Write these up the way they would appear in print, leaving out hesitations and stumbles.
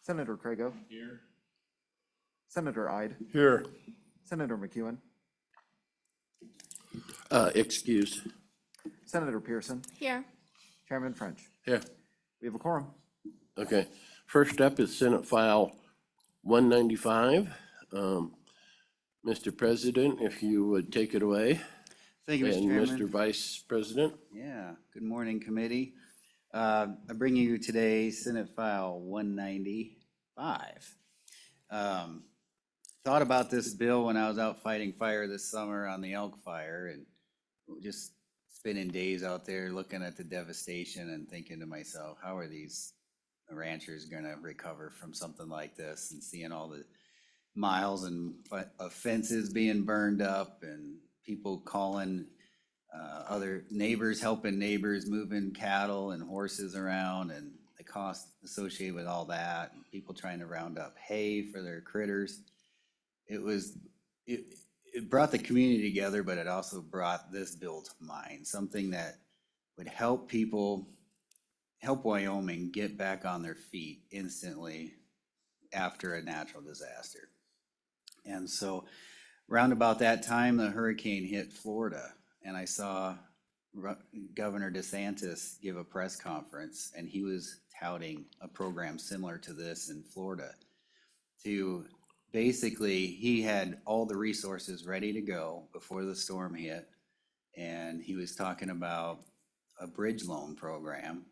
Senator Crago. Here. Senator Ide. Here. Senator McEwen. Excuse. Senator Pearson. Here. Chairman French. Yeah. We have a quorum. Okay. First up is Senate File 195. Mr. President, if you would take it away. Thank you, Mr. And Chairman. Mr. Vice President. Yeah, good morning, committee. I bring you today Senate File 195. Thought about this bill when I was out fighting fire this summer on the Elk Fire, and just spending days out there looking at the devastation and thinking to myself, how are these ranchers gonna recover from something like this, and seeing all the miles and fences being burned up and people calling other neighbors, helping neighbors, moving cattle and horses around, and the cost associated with all that, and people trying to round up hay for their critters. It brought the community together, but it also brought this bill to mind, something that would help people, help Wyoming get back on their feet instantly after a natural disaster. And so round about that time, the hurricane hit Florida, and I saw Governor DeSantis give a press conference, and he was touting a program similar to this in Florida. To basically, he had all the resources ready to go before the storm hit, and he was talking about a bridge loan program.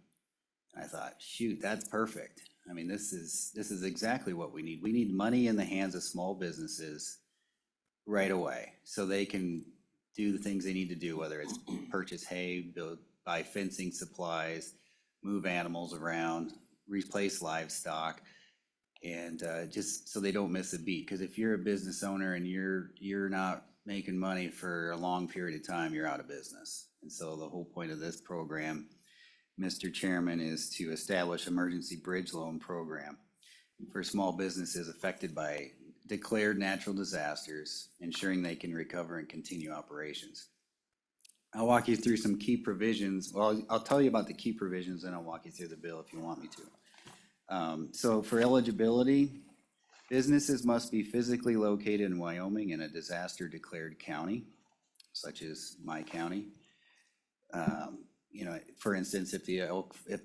I thought, shoot, that's perfect. I mean, this is exactly what we need. We need money in the hands of small businesses right away, so they can do the things they need to do, whether it's purchase hay, buy fencing supplies, move animals around, replace livestock, and just so they don't miss a beat. Because if you're a business owner and you're not making money for a long period of time, you're out of business. And so the whole point of this program, Mr. Chairman, is to establish emergency bridge loan program for small businesses affected by declared natural disasters, ensuring they can recover and continue operations. I'll walk you through some key provisions. Well, I'll tell you about the key provisions, and I'll walk you through the bill if you want me to. So for eligibility, businesses must be physically located in Wyoming in a disaster declared county, such as my county. You know, for instance, if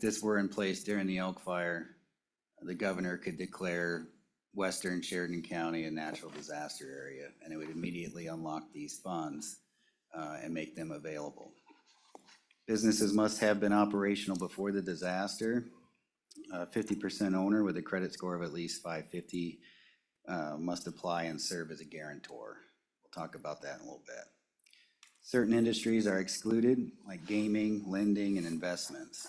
this were in place during the Elk Fire, the governor could declare Western Sheridan County a natural disaster area, and it would immediately unlock these funds and make them available. Businesses must have been operational before the disaster. 50% owner with a credit score of at least 550 must apply and serve as a guarantor. We'll talk about that in a little bit. Certain industries are excluded, like gaming, lending, and investments.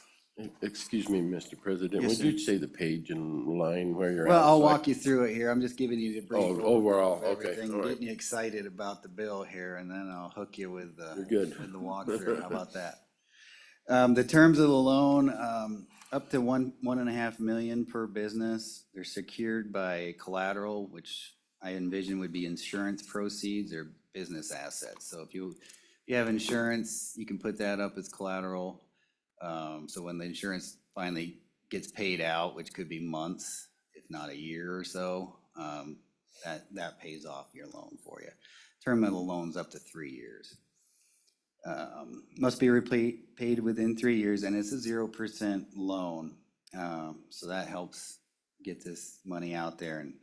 Excuse me, Mr. President. Yes, Would sir. you say the page and line where you're at? Well, I'll so I- walk you through it here. I'm just giving you the brief. Oh, overview overall, of okay, everything, all right. Getting you excited about the bill here, and then I'll hook you with You're good. with the walkthrough. How about that? The terms of the loan, up to 1.5 million per business. They're secured by collateral, which I envision would be insurance proceeds or business assets. So if you have insurance, you can put that up as collateral. So when the insurance finally gets paid out, which could be months, if not a year or so, that pays off your loan for you. Term of the loan's up to 3 years. Must be paid within 3 years, and it's a 0% loan. So that helps get this money out there, and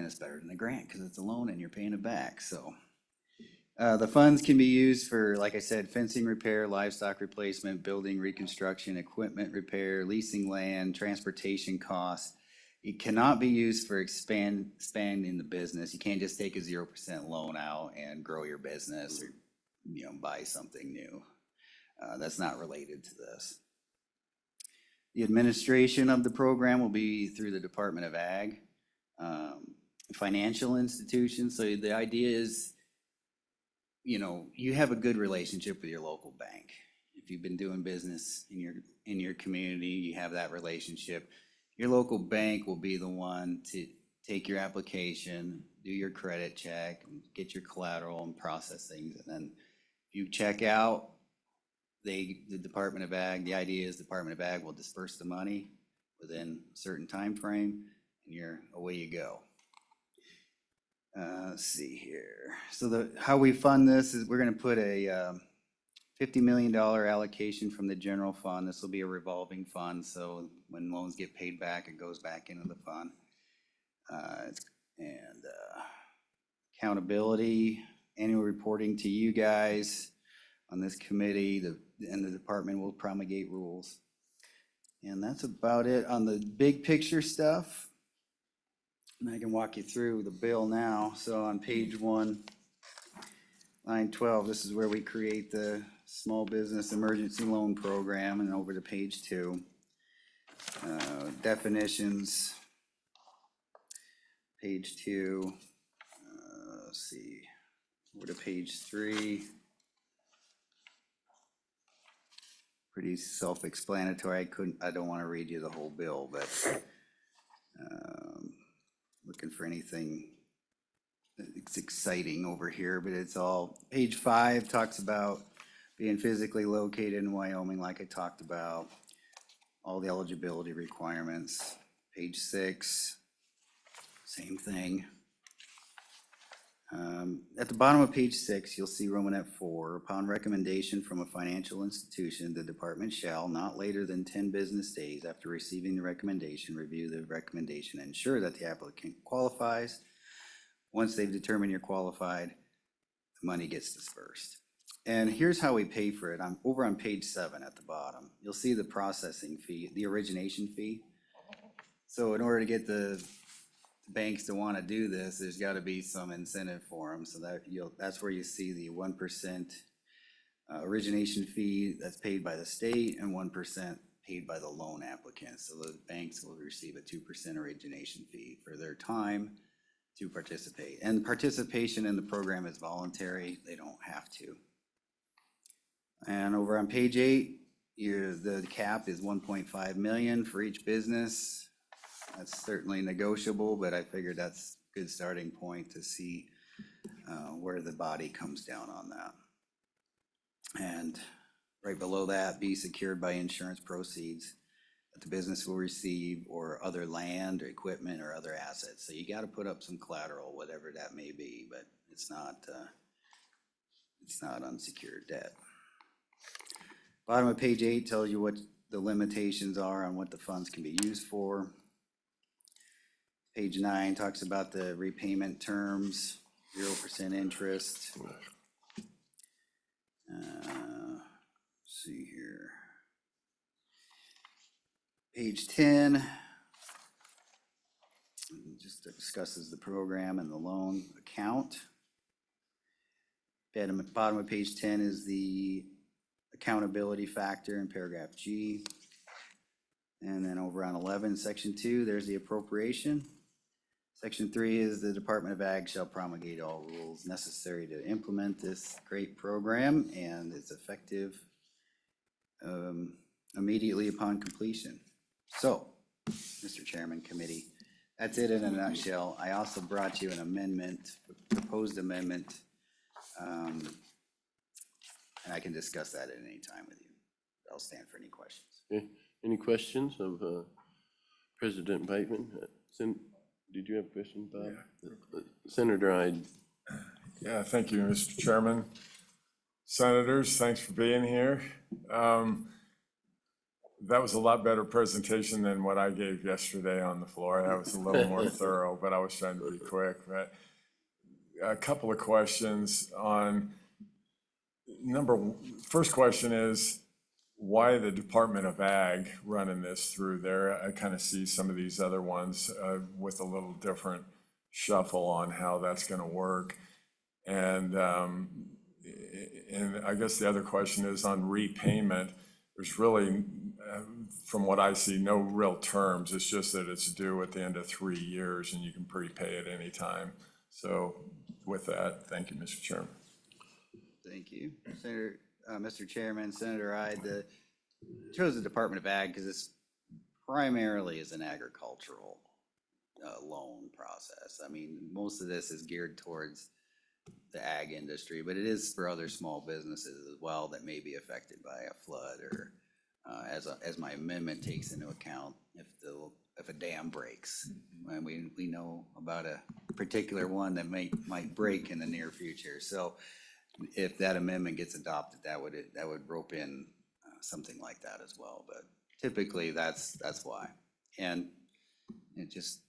it's better than a grant because it's a loan and you're paying it back. So the funds can be used for, like I said, fencing repair, livestock replacement, building reconstruction, equipment repair, leasing land, transportation costs. It cannot be used for expanding the business. You can't just take a 0% loan out and grow your business or, you know, buy something new. That's not related to this. The administration of the program will be through the Department of Ag. Financial institutions. So the idea is, you know, you have a good relationship with your local bank. If you've been doing business in your community, you have that relationship. Your local bank will be the one to take your application, do your credit check, and get your collateral and process things. And then if you check out, the Department of Ag, the idea is the Department of Ag will disperse the money within a certain time frame, and away you go. Let's see here. So how we fund this is we're gonna put a $50 million allocation from the general fund. This will be a revolving fund, so when loans get paid back, it goes back into the fund. And accountability, annual reporting to you guys on this committee, and the department will promulgate rules. And that's about it on the big picture stuff. And I can walk you through the bill now. So on page 1, line 12, this is where we create the Small Business Emergency Loan Program, and over to page 2. Definitions, page 2. Let's see, over to page 3. Pretty self-explanatory. I don't want to read you the whole bill, but looking for anything that's exciting over here, but it's all, page 5 talks about being physically located in Wyoming, like I talked about, all the eligibility requirements. Page 6, same thing. At the bottom of page 6, you'll see Romanet 4, upon recommendation from a financial institution, the department shall, not later than 10 business days after receiving the recommendation, review the recommendation and ensure that the applicant qualifies. Once they've determined you're qualified, the money gets dispersed. And here's how we pay for it. I'm over on page 7 at the bottom. You'll see the processing fee, the origination fee. So in order to get the banks to want to do this, there's got to be some incentive for them. So that's where you see the 1% origination fee that's paid by the state and 1% paid by the loan applicant. So the banks will receive a 2% origination fee for their time to participate. And participation in the program is voluntary. They don't have to. And over on page 8, the cap is 1.5 million for each business. That's certainly negotiable, but I figured that's a good starting point to see where the body comes down on that. And right below that, be secured by insurance proceeds that the business will receive, or other land or equipment or other assets. So you got to put up some collateral, whatever that may be, but it's not unsecured debt. Bottom of page 8 tells you what the limitations are on what the funds can be used for. Page 9 talks about the repayment terms, 0% interest. Let's see here. Page 10 just discusses the program and the loan account. Bottom of page 10 is the accountability factor in paragraph G. And then over on 11, section 2, there's the appropriation. Section 3 is the Department of Ag shall promulgate all rules necessary to implement this great program, and it's effective immediately upon completion. So, Mr. Chairman, committee, that's it in a nutshell. I also brought you an amendment, proposed amendment, and I can discuss that at any time with you. I'll stand for any questions. Okay. Any questions of President Bateman? Did you have a question, Bob? Yeah. Senator Ide. Yeah, thank you, Mr. Chairman. Senators, thanks for being here. That was a lot better presentation than what I gave yesterday on the floor. That was a little more thorough, but I was trying to be quick. But a couple of questions on first question is, why the Department of Ag running this through there? I kind of see some of these other ones with a little different shuffle on how that's going to work. And I guess the other question is on repayment. There's really, from what I see, no real terms. It's just that it's due at the end of 3 years and you can prepay at any time. So with that, thank you, Mr. Chairman. Thank you. Senator, Mr. Chairman, Senator Ide, chose the Department of Ag because this primarily is an agricultural loan process. I mean, most of this is geared towards the ag industry, but it is for other small businesses as well that may be affected by a flood, or as my amendment takes into account, if the a dam breaks. And we know about a particular one that might break in the near future. So if that amendment gets adopted, that would rope in something like that as well. But typically, that's why. And just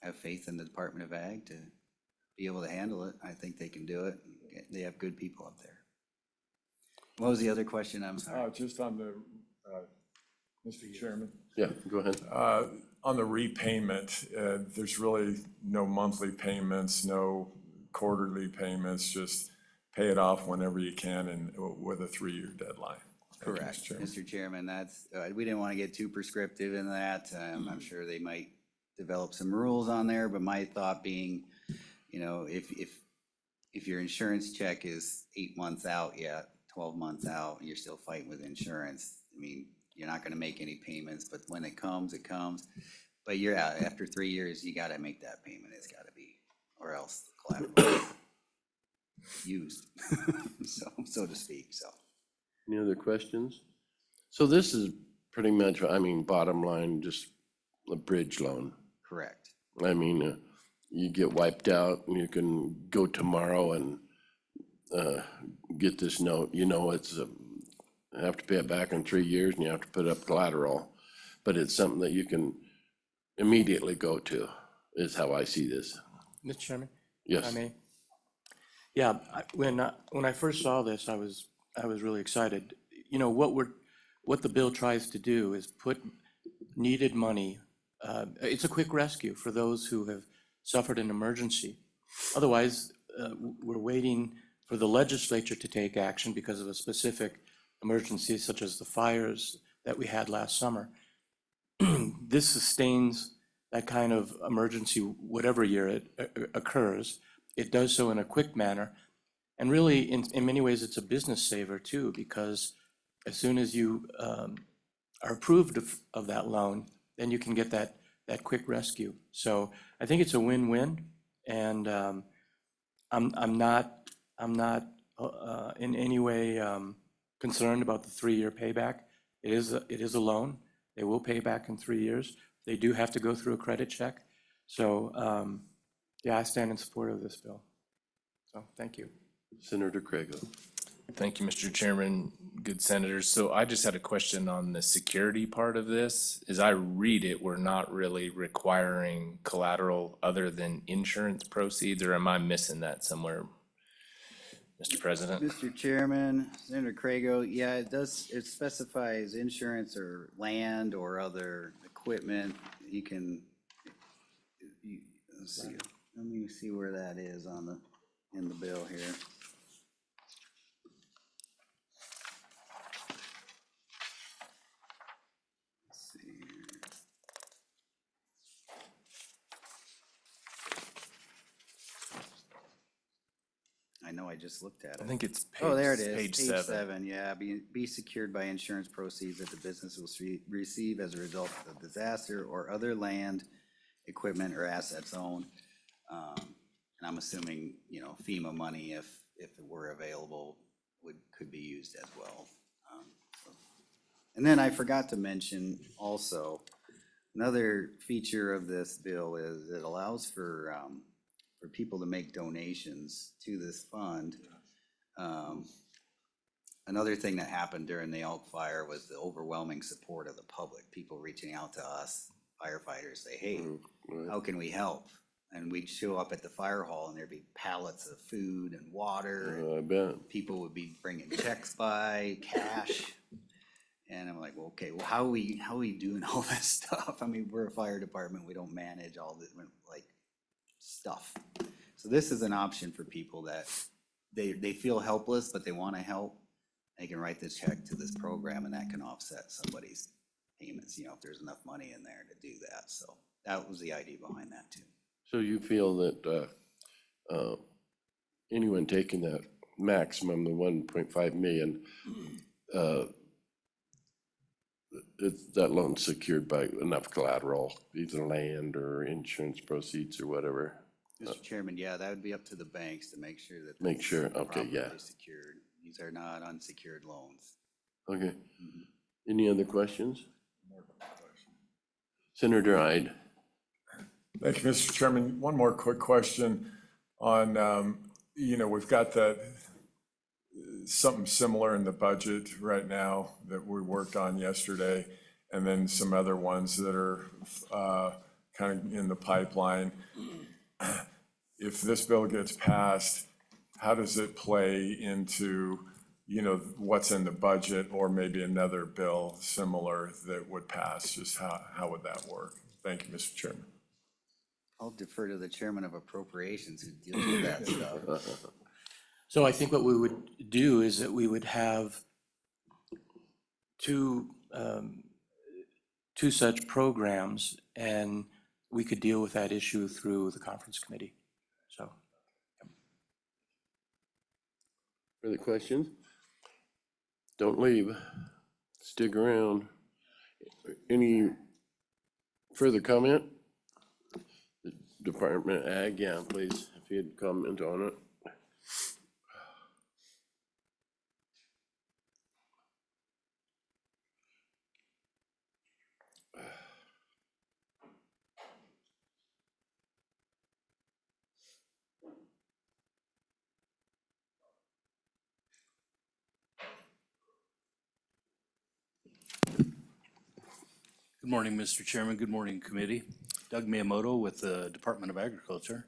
have faith in the Department of Ag to be able to handle it. I think they can do it. They have good people up there. What was the other question? I'm sorry. Just on the, Mr. Chairman, Yeah, go ahead. on the repayment, there's really no monthly payments, no quarterly payments, just pay it off whenever you can and with a 3-year deadline. Thank you, Correct, Mr. Chairman. Mr. Chairman, that's, we didn't want to get too prescriptive in that. I'm sure they might develop some rules on there, but my thought being, you know, if your insurance check is 8 months out yet, 12 months out, you're still fighting with insurance. I mean, you're not gonna make any payments, but when it comes, it comes. But you're out, after 3 years, you gotta make that payment. It's gotta be, or else collateral used, so to speak, so. Any other questions? So this is pretty much, I mean, bottom line, just a bridge loan. Correct. I mean, you get wiped out and you can go tomorrow and get this note, you know, it's, you have to pay it back in 3 years and you have to put up collateral. But it's something that you can immediately go to, is how I see this. Mr. Chairman? Yes. If I may? Yeah, when I first saw this, I was really excited. You know, what the bill tries to do is put needed money, it's a quick rescue for those who have suffered an emergency. Otherwise, we're waiting for the legislature to take action because of a specific emergency, such as the fires that we had last summer. This sustains that kind of emergency, whatever year it occurs. It does so in a quick manner. And really, in many ways, it's a business saver too, because as soon as you are approved of that loan, then you can get that quick rescue. So I think it's a win-win, and I'm not in any way concerned about the 3-year payback. It is a loan. They will pay back in 3 years. They do have to go through a credit check. So yeah, I stand in support of this bill. So thank you. Senator Craigo. Thank you, Mr. Chairman. Good senators. So I just had a question on the security part of this. As I read it, we're not really requiring collateral other than insurance proceeds, or am I missing that somewhere, Mr. President? Mr. Chairman, Senator Craigo, yeah, it specifies insurance or land or other equipment. You can, let's see, let me see where that is in the bill here. Let's see here. I know I just looked at it. I think it's Oh, there it is, page page 7. 7, yeah, be secured by insurance proceeds that the business will receive as a result of the disaster or other land, equipment, or assets owned. And I'm assuming, you know, FEMA money, if it were available, could be used as well. And then I forgot to mention also, another feature of this bill is it allows for people to make donations to this fund. Another thing that happened during the Elk Fire was the overwhelming support of the public, people reaching out to us, firefighters, say, hey, how can we help? And we'd show up at the fire hall and there'd be pallets of food and water. I bet. People would be bringing checks by, cash. And I'm like, well, okay, well, how are we doing all this stuff? I mean, we're a fire department, we don't manage all this, like, stuff. So this is an option for people that they feel helpless, but they want to help. They can write this check to this program and that can offset somebody's payments, you know, if there's enough money in there to do that. So that was the idea behind that too. So you feel that anyone taking that maximum, the 1.5 million, that loan's secured by enough collateral, either land or insurance proceeds or whatever? Mr. Chairman, yeah, that would be up to the banks to make sure that. Make that's sure, okay, yeah. properly secured. These are not unsecured loans. Okay. Any other questions? Senator Ide. Thank you, Mr. Chairman. One more quick question on, we've got that, something similar in the budget right now that we worked on yesterday, and then some other ones that are kind of in the pipeline. If this bill gets passed, how does it play into, what's in the budget, or maybe another bill similar that would pass? Just how would that work? Thank you, Mr. Chairman. I'll defer to the chairman of appropriations who deals with that stuff. So I think what we would do is that we would have two such programs, and we could deal with that issue through the conference committee. So, Further questions? Don't leave. Stick around. Any further comment? The Department of Ag, yeah, please, if you'd comment on it. Good morning, Mr. Chairman. Good morning, committee. Doug Miyamoto with the Department of Agriculture.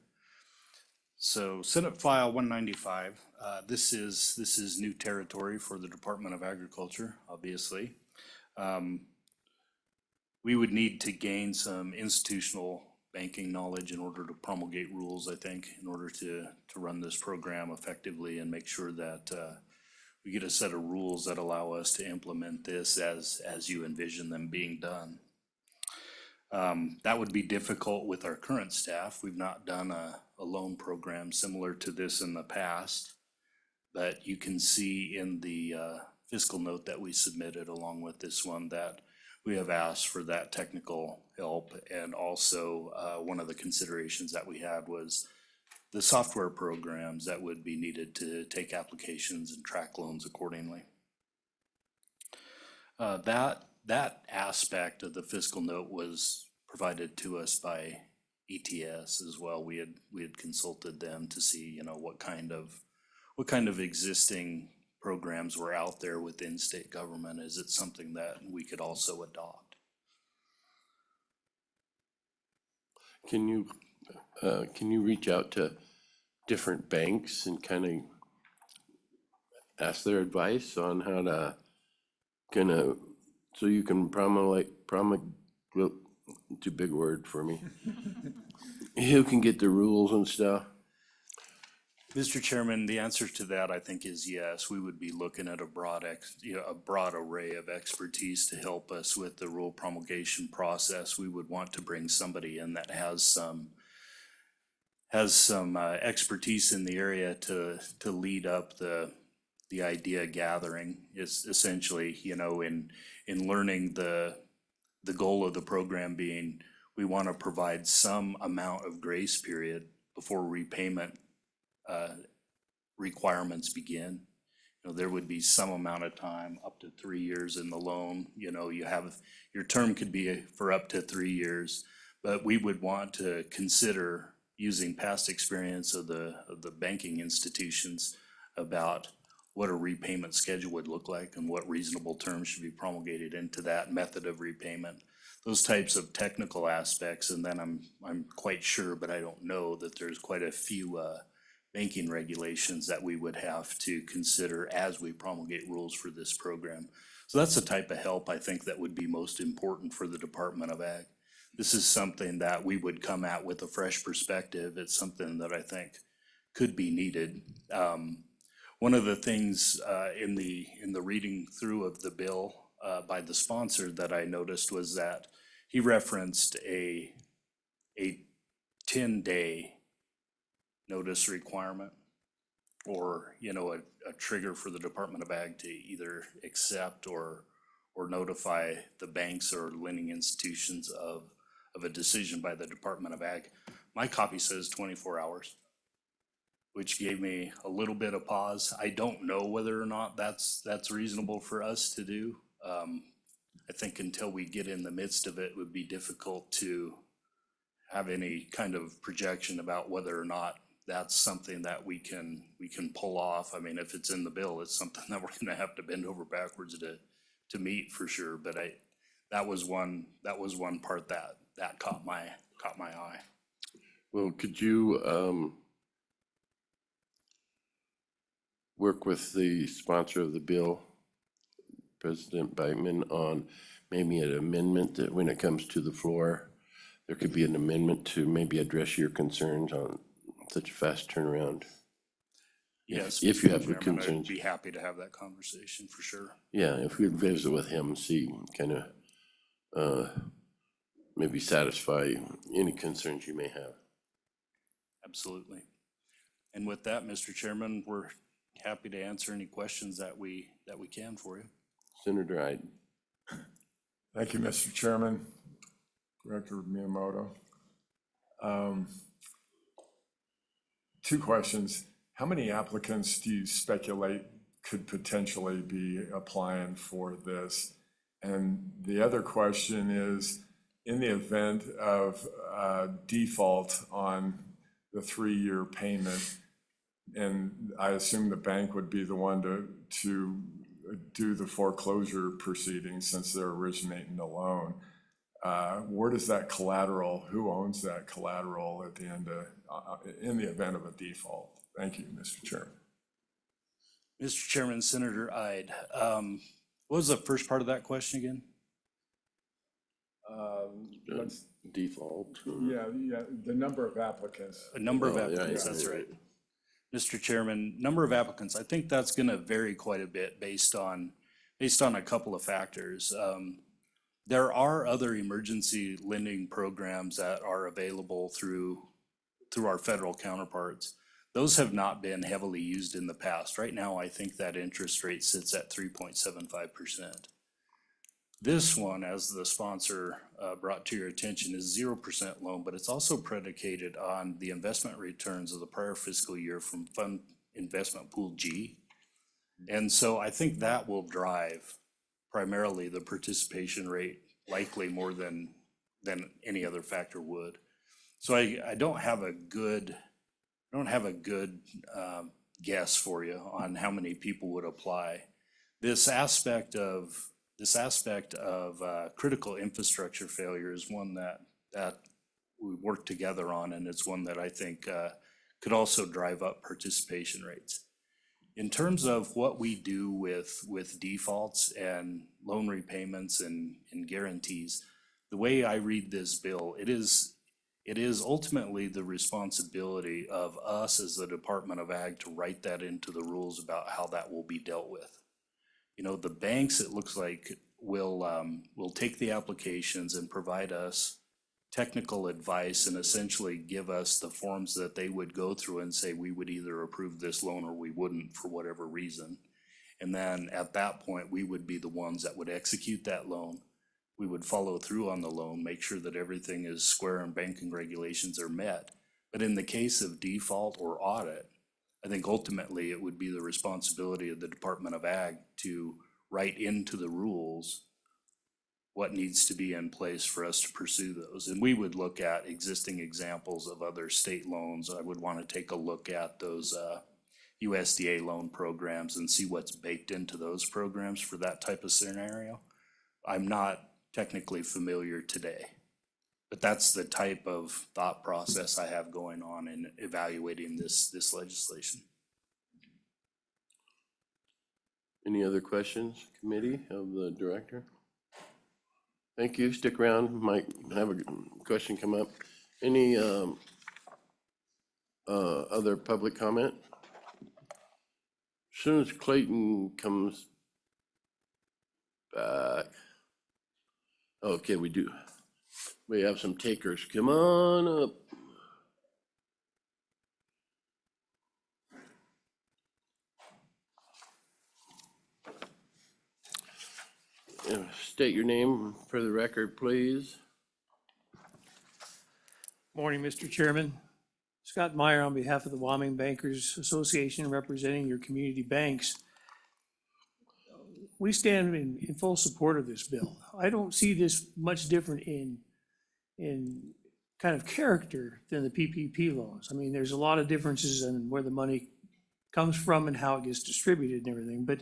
So Senate File 195, this is new territory for the Department of Agriculture, obviously. We would need to gain some institutional banking knowledge in order to promulgate rules, I think, in order to run this program effectively and make sure that we get a set of rules that allow us to implement this as you envision them being done. That would be difficult with our current staff. We've not done a loan program similar to this in the past, but you can see in the fiscal note that we submitted along with this one that we have asked for that technical help. And also one of the considerations that we had was the software programs that would be needed to take applications and track loans accordingly. That aspect of the fiscal note was provided to us by ETS as well. We had consulted them to see, what kind of existing programs were out there within state government. Is it something that we could also adopt? Can you reach out to different banks and kind of ask their advice on how to so you can too big a word for me. Who can get the rules and stuff? Mr. Chairman, the answer to that, I think, is yes. We would be looking at a broad array of expertise to help us with the rule promulgation process. We would want to bring somebody in that has some expertise in the area to lead up the idea gathering. Is essentially, in learning the goal of the program being, we want to provide some amount of grace period before repayment requirements begin. There would be some amount of time, up to 3 years in the loan. You have, your term could be for up to 3 years, but we would want to consider using past experience of the banking institutions about what a repayment schedule would look like and what reasonable terms should be promulgated into that method of repayment. Those types of technical aspects, and then I'm quite sure, but I don't know, that there's quite a few banking regulations that we would have to consider as we promulgate rules for this program. So that's the type of help I think that would be most important for the Department of Ag. This is something that we would come at with a fresh perspective. It's something that I think could be needed. One of the things in the reading through of the bill by the sponsor that I noticed was that he referenced a 10-day notice requirement, or a trigger for the Department of Ag to either accept or notify the banks or lending institutions of a decision by the Department of Ag. My copy says 24 hours, which gave me a little bit of pause. I don't know whether or not that's reasonable for us to do. I think until we get in the midst of it, it would be difficult to have any kind of projection about whether or not that's something that we can pull off. I mean, if it's in the bill, it's something that we're gonna have to bend over backwards to meet for sure. But that was one part that caught my eye. Well, could you work with the sponsor of the bill, President Biteman, on maybe an amendment that when it comes to the floor, there could be an amendment to maybe address your concerns on such a fast turnaround? Yes. If you Mr. have Chairman, concerns. I'd be happy to have that conversation for sure. Yeah, if we visit with him and see, kind of, maybe satisfy any concerns you may have. Absolutely. And with that, Mr. Chairman, we're happy to answer any questions that we can for you. Senator Iden. Thank you, Mr. Chairman. Director Miyamoto. Two questions. How many applicants do you speculate could potentially be applying for this? And the other question is, in the event of default on the 3-year payment, and I assume the bank would be the one to do the foreclosure proceedings since they're originating the loan, where does that collateral, who owns that collateral at the end of, in the event of a default? Thank you, Mr. Chairman. Mr. Chairman, Senator Ide, what was the first part of that question again? Default. Yeah, the number of applicants. A number of Oh, yeah, applicants, yeah, that's yeah. right. Mr. Chairman, number of applicants, I think that's gonna vary quite a bit based on a couple of factors. There are other emergency lending programs that are available through our federal counterparts. Those have not been heavily used in the past. Right now, I think that interest rate sits at 3.75%. This one, as the sponsor brought to your attention, is 0% loan, but it's also predicated on the investment returns of the prior fiscal year from Fund Investment Pool G. And so I think that will drive primarily the participation rate, likely more than any other factor would. So I don't have a good guess for you on how many people would apply. This aspect of critical infrastructure failure is one that we work together on, and it's one that I think could also drive up participation rates. In terms of what we do with defaults and loan repayments and guarantees, the way I read this bill, it is ultimately the responsibility of us as the Department of Ag to write that into the rules about how that will be dealt with. You know, the banks, it looks like, will take the applications and provide us technical advice and essentially give us the forms that they would go through and say we would either approve this loan or we wouldn't for whatever reason. And then at that point, we would be the ones that would execute that loan. We would follow through on the loan, make sure that everything is square and banking regulations are met. But in the case of default or audit, I think ultimately it would be the responsibility of the Department of Ag to write into the rules what needs to be in place for us to pursue those. And we would look at existing examples of other state loans. I would want to take a look at those USDA loan programs and see what's baked into those programs for that type of scenario. I'm not technically familiar today, but that's the type of thought process I have going on in evaluating this legislation. Any other questions, committee of the director? Thank you. Stick around. Might have a question come up. Any other public comment? As soon as Clayton comes back. Okay, we do. We have some takers. Come on up. State your name for the record, please. Morning, Mr. Chairman. Scott Meyer on behalf of the Wyoming Bankers Association, representing your community banks. we stand in full support of this bill. I don't see this much different in kind of character than the PPP loans. I mean, there's a lot of differences in where the money comes from and how it gets distributed and everything, but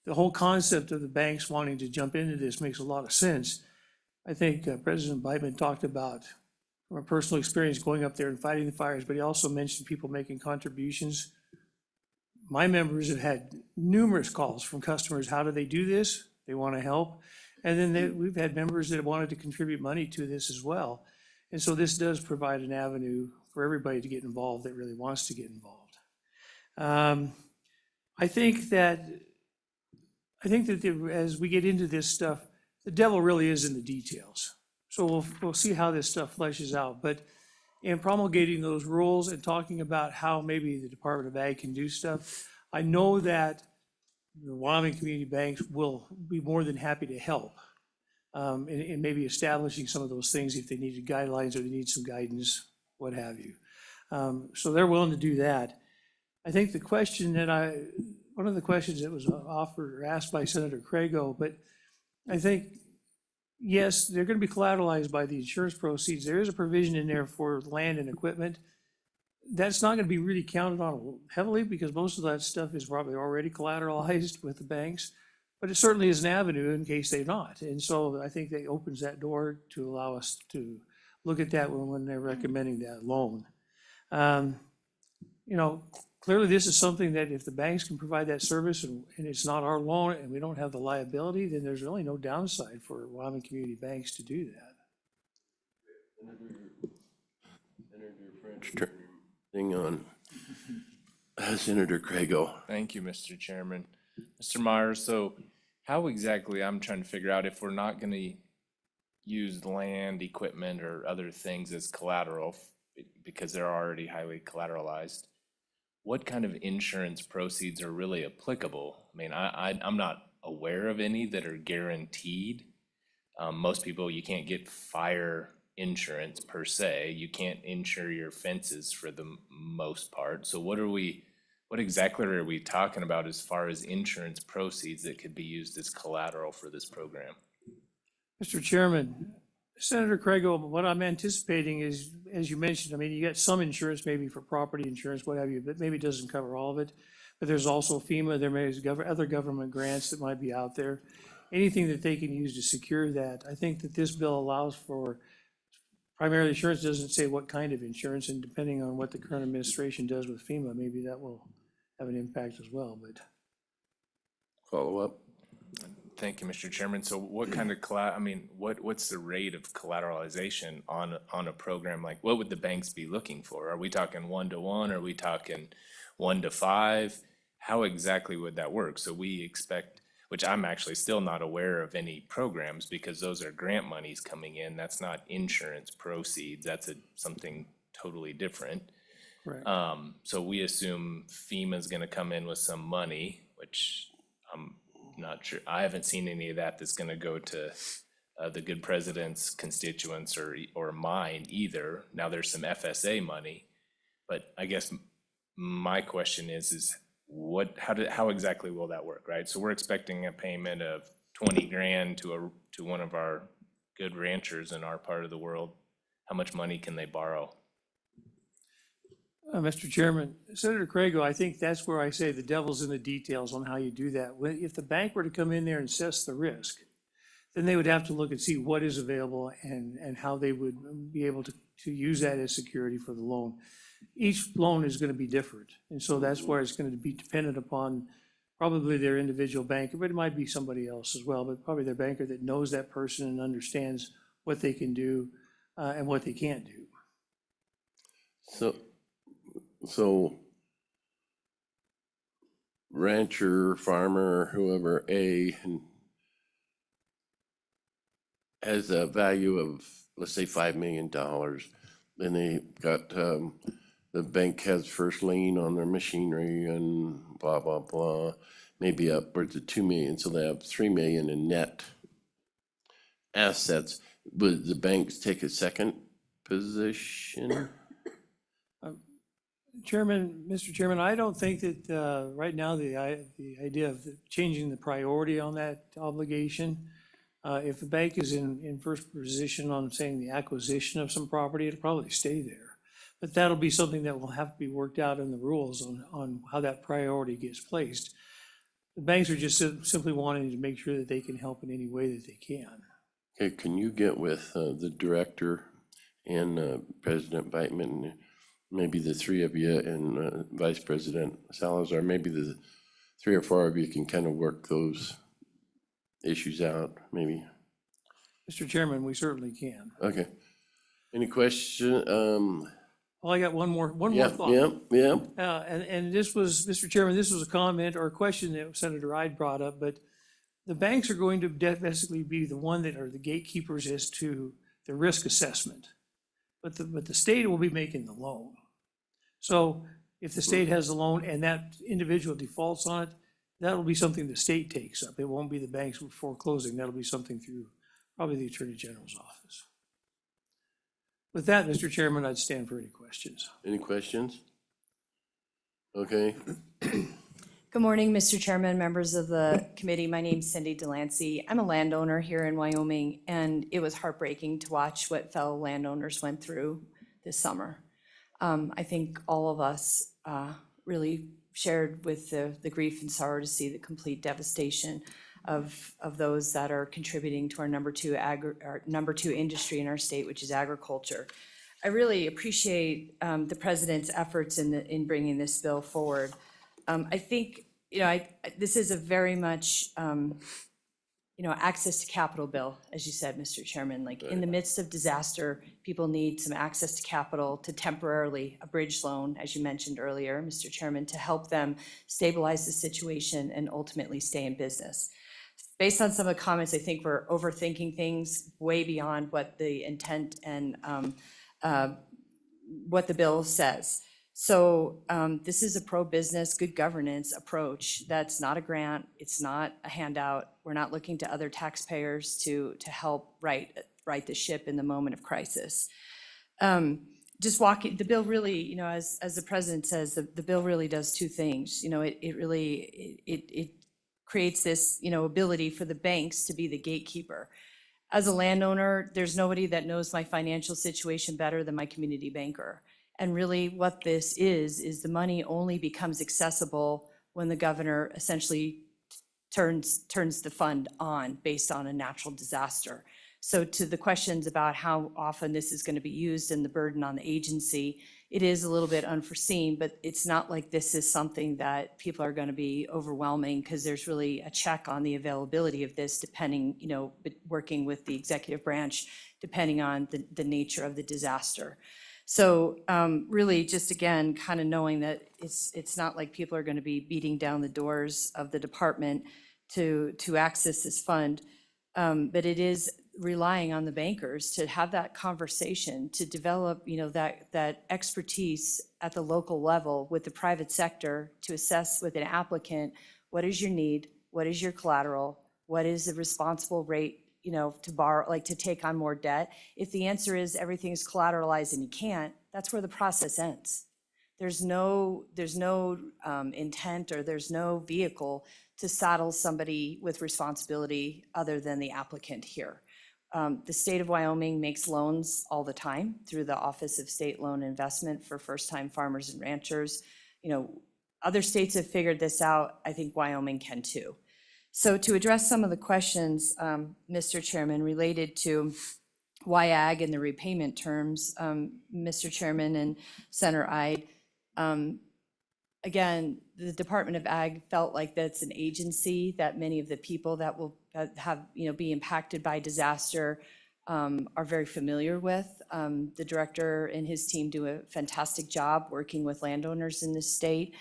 the whole concept of the banks wanting to jump into this makes a lot of sense. I think President Biden talked about, from a personal experience, going up there and fighting the fires, but he also mentioned people making contributions. My members have had numerous calls from customers. How do they do this? They want to help. And then we've had members that have wanted to contribute money to this as well. And so this does provide an avenue for everybody to get involved that really wants to get involved. I think that as we get into this stuff, the devil really is in the details. So we'll see how this stuff fleshes out. But in promulgating those rules and talking about how maybe the Department of Ag can do stuff, I know that the Wyoming community banks will be more than happy to help in maybe establishing some of those things if they needed guidelines or they need some guidance, what have you. So they're willing to do that. I think the question that one of the questions that was offered or asked by Senator Crago, but I think, yes, they're going to be collateralized by the insurance proceeds. There is a provision in there for land and equipment. That's not going to be really counted on heavily because most of that stuff is probably already collateralized with the banks, but it certainly is an avenue in case they're not. And so I think that opens that door to allow us to look at that when they're recommending that loan. You know, clearly this is something that if the banks can provide that service and it's not our loan and we don't have the liability, then there's really no downside for Wyoming community banks to do that. Thing on Senator Crago. Thank you, Mr. Chairman. Mr. Myers, so how exactly, I'm trying to figure out if we're not gonna use land, equipment, or other things as collateral because they're already highly collateralized, what kind of insurance proceeds are really applicable? I mean, I'm not aware of any that are guaranteed. Most people, you can't get fire insurance per se. You can't insure your fences for the most part. So what exactly are we talking about as far as insurance proceeds that could be used as collateral for this program? Mr. Chairman, Senator Crago, what I'm anticipating is, as you mentioned, I mean, you get some insurance maybe for property insurance, what have you, but maybe it doesn't cover all of it. But there's also FEMA, there may be other government grants that might be out there. Anything that they can use to secure that. I think that this bill allows for primary insurance, doesn't say what kind of insurance, and depending on what the current administration does with FEMA, maybe that will have an impact as well, but. Follow up. Thank you, Mr. Chairman. So what kind of what's the rate of collateralization on a program like, what would the banks be looking for? Are we talking 1-to-1? Are we talking 1-to-5? How exactly would that work? So we expect, which I'm actually still not aware of any programs because those are grant monies coming in. That's not insurance proceeds. That's something totally different. Right. So we assume FEMA's gonna come in with some money, which I'm not sure, I haven't seen any of that that's gonna go to the good president's constituents or mine either. Now there's some FSA money, but I guess my question is how exactly will that work, right? So we're expecting a payment of 20 grand to one of our good ranchers in our part of the world. How much money can they borrow? Mr. Chairman, Senator Crago, I think that's where I say the devil's in the details on how you do that. If the bank were to come in there and assess the risk, then they would have to look and see what is available and how they would be able to use that as security for the loan. Each loan is going to be different. And so that's where it's going to be dependent upon probably their individual banker, but it might be somebody else as well, but probably their banker that knows that person and understands what they can do and what they can't do. So rancher, farmer, whoever, has a value of, let's say, $5 million. Then they got, the bank has first lien on their machinery and blah, blah, blah, maybe upwards of 2 million. So they have 3 million in net assets. Would the banks take a second position? Mr. Chairman, I don't think that right now the idea of changing the priority on that obligation, if the bank is in first position on saying the acquisition of some property, it'll probably stay there. But that'll be something that will have to be worked out in the rules on how that priority gets placed. The banks are just simply wanting to make sure that they can help in any way that they can. Okay, can you get with the director and President Beitman, maybe the three of you and Vice President Salazar, maybe the 3 or 4 of you can kind of work those issues out, maybe? Mr. Chairman, we certainly can. Okay. Any question? Well, I got one more Yeah, thought. yeah. And this was, Mr. Chairman, this was a comment or a question that Senator Ide brought up, but the banks are going to basically be the one that are the gatekeepers as to the risk assessment. But the state will be making the loan. So if the state has the loan and that individual defaults on it, that'll be something the state takes up. It won't be the banks foreclosing. That'll be something through probably the Attorney General's office. With that, Mr. Chairman, I'd stand for any questions. Any questions? Okay, Good morning, Mr. Chairman, members of the committee. My name's Cindy Delancey. I'm a landowner here in Wyoming, and it was heartbreaking to watch what fellow landowners went through this summer. I think all of us really shared with the grief and sorrow to see the complete devastation of those that are contributing to our number two industry in our state, which is agriculture. I really appreciate the president's efforts in bringing this bill forward. I think, this is a very much, access to capital bill, as you said, Mr. Chairman. Like, in the midst of disaster, people need some access to capital to temporarily, a bridge loan, as you mentioned earlier, Mr. Chairman, to help them stabilize the situation and ultimately stay in business. Based on some of the comments, I think we're overthinking things way beyond what the intent and what the bill says. So this is a pro-business, good governance approach. That's not a grant. It's not a handout. We're not looking to other taxpayers to help right the ship in the moment of crisis. The bill really, as the president says, the bill really does two things. It creates this, ability for the banks to be the gatekeeper. As a landowner, there's nobody that knows my financial situation better than my community banker. And really what this is the money only becomes accessible when the governor essentially turns the fund on based on a natural disaster. So to the questions about how often this is going to be used and the burden on the agency, it is a little bit unforeseen, but it's not like this is something that people are going to be overwhelming, because there's really a check on the availability of this depending, working with the executive branch, depending on the nature of the disaster. So really, just again, kind of knowing that it's not like people are going to be beating down the doors of the department to access this fund, but it is relying on the bankers to have that conversation, to develop, that expertise at the local level with the private sector to assess with an applicant, what is your need, what is your collateral, what is the responsible rate, to borrow, like to take on more debt. If the answer is everything's collateralized and you can't, that's where the process ends. There's no intent, or there's no vehicle to saddle somebody with responsibility other than the applicant here. The state of Wyoming makes loans all the time through the Office of State Loan Investment for first-time farmers and ranchers. Other states have figured this out. I think Wyoming can too. So to address some of the questions, Mr. Chairman, related to why ag and the repayment terms, Mr. Chairman and Senator Ide, again, the Department of Ag felt like that's an agency that many of the people that will be impacted by disaster are very familiar with. The director and his team do a fantastic job working with landowners in this state.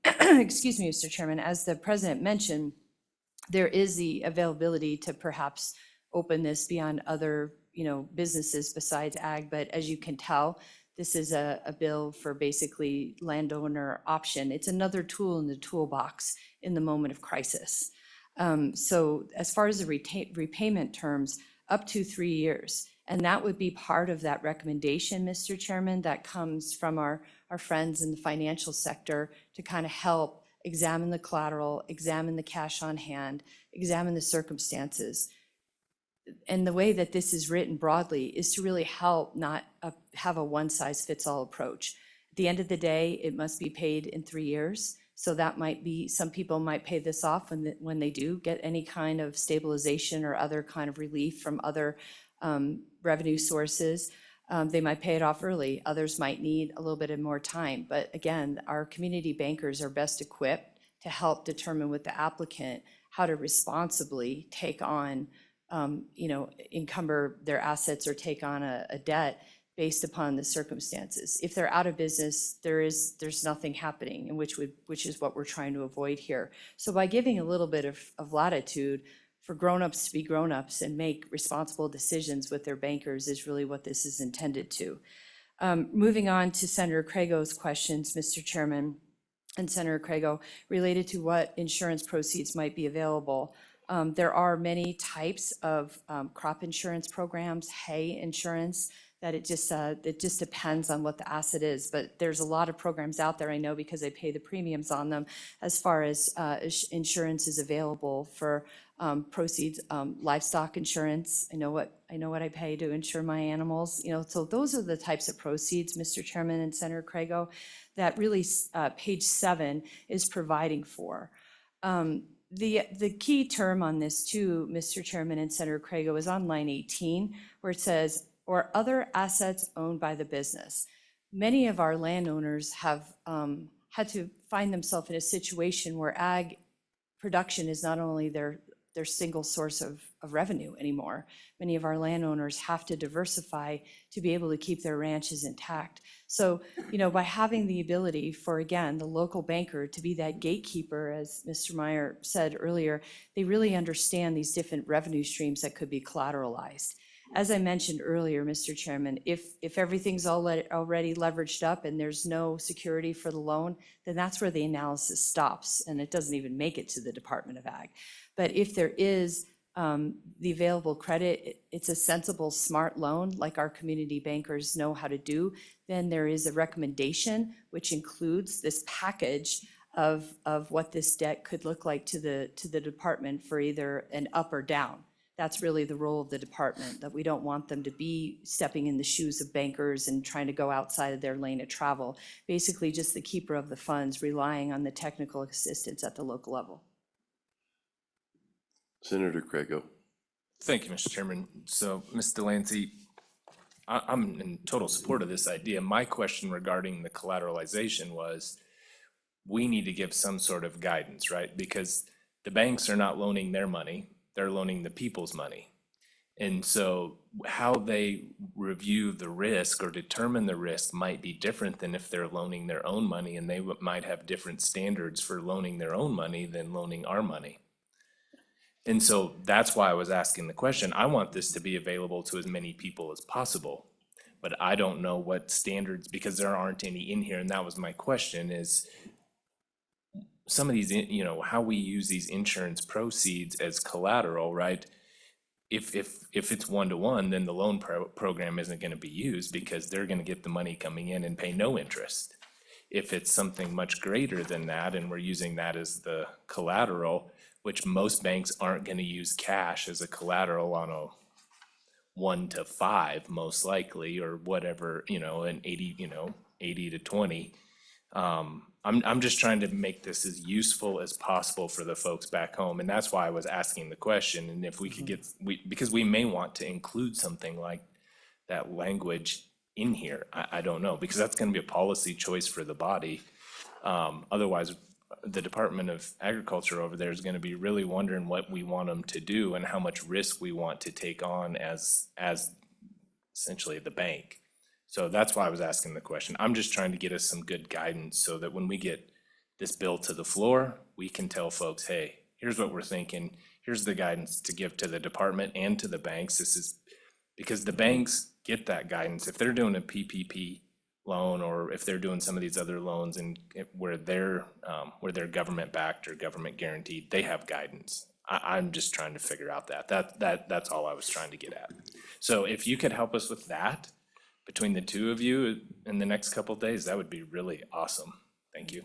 Excuse me, Mr. Chairman, as the president mentioned, there is the availability to perhaps open this beyond other, businesses besides ag. But as you can tell, this is a bill for basically landowner option. It's another tool in the toolbox in the moment of crisis. So as far as the repayment terms, up to 3 years. And that would be part of that recommendation, Mr. Chairman, that comes from our our friends in the financial sector to kind of help examine the collateral, examine the cash on hand, examine the circumstances. And the way that this is written broadly is to really help not have a one-size-fits-all approach. At the end of the day, it must be paid in 3 years. So that might be, some people might pay this off when they do get any kind of stabilization or other kind of relief from other revenue sources. They might pay it off early. Others might need a little bit of more time. But again, our community bankers are best equipped to help determine with the applicant how to responsibly take on, encumber their assets or take on a debt based upon the circumstances. If they're out of business, there's nothing happening, and which is what we're trying to avoid here. So by giving a little bit of latitude for grown-ups to be grown-ups and make responsible decisions with their bankers is really what this is intended to. Moving on to Senator Crago's questions, Mr. Chairman, and Senator Crago, related to what insurance proceeds might be available. There are many types of crop insurance programs, hay insurance, that it just depends on what the asset is. But there's a lot of programs out there, I know, because I pay the premiums on them, as far as insurance is available for proceeds, livestock insurance. I know what I pay to insure my animals. So those are the types of proceeds, Mr. Chairman and Senator Crago, that really page 7 is providing for. The key term on this too, Mr. Chairman and Senator Crago, is on line 18, where it says, or other assets owned by the business. Many of our landowners have had to find themselves in a situation where ag production is not only their single source of revenue anymore. Many of our landowners have to diversify to be able to keep their ranches intact. So, by having the ability for, again, the local banker to be that gatekeeper, as Mr. Meyer said earlier, they really understand these different revenue streams that could be collateralized. As I mentioned earlier, Mr. Chairman, if everything's already leveraged up and there's no security for the loan, then that's where the analysis stops, and it doesn't even make it to the Department of Ag. But if there is the available credit, it's a sensible, smart loan, like our community bankers know how to do, then there is a recommendation which includes this package of what this debt could look like to the department for either an up or down. That's really the role of the department, that we don't want them to be stepping in the shoes of bankers and trying to go outside of their lane of travel. Basically, just the keeper of the funds, relying on the technical assistance at the local level. Senator Crago. Thank you, Mr. Chairman. So, Ms. Delancey, I'm in total support of this idea. My question regarding the collateralization was, we need to give some sort of guidance, right? Because the banks are not loaning their money, they're loaning the people's money. And so how they review the risk or determine the risk might be different than if they're loaning their own money, and they might have different standards for loaning their own money than loaning our money. And so that's why I was asking the question. I want this to be available to as many people as possible, but I don't know what standards, because there aren't any in here. And that was my question, is some of these, how we use these insurance proceeds as collateral, right? If it's 1-to-1, then the loan program isn't going to be used, because they're going to get the money coming in and pay no interest. If it's something much greater than that, and we're using that as the collateral, which most banks aren't going to use cash as a collateral on a 1-to-5, most likely, or whatever, an 80-to-20. I'm just trying to make this as useful as possible for the folks back home, and that's why I was asking the question. And if we could get, because we may want to include something like that language in here. I don't know, because that's going to be a policy choice for the body. Otherwise, the Department of Agriculture over there is going to be really wondering what we want them to do and how much risk we want to take on as essentially the bank. So that's why I was asking the question. I'm just trying to get us some good guidance so that when we get this bill to the floor, we can tell folks, hey, here's what we're thinking. Here's the guidance to give to the department and to the banks. This is because the banks get that guidance. If they're doing a PPP loan, or if they're doing some of these other loans and where they're government backed or government guaranteed, they have guidance. I'm just trying to figure out that's all I was trying to get at. So if you could help us with that, between the two of you in the next couple of days, that would be really awesome. Thank you.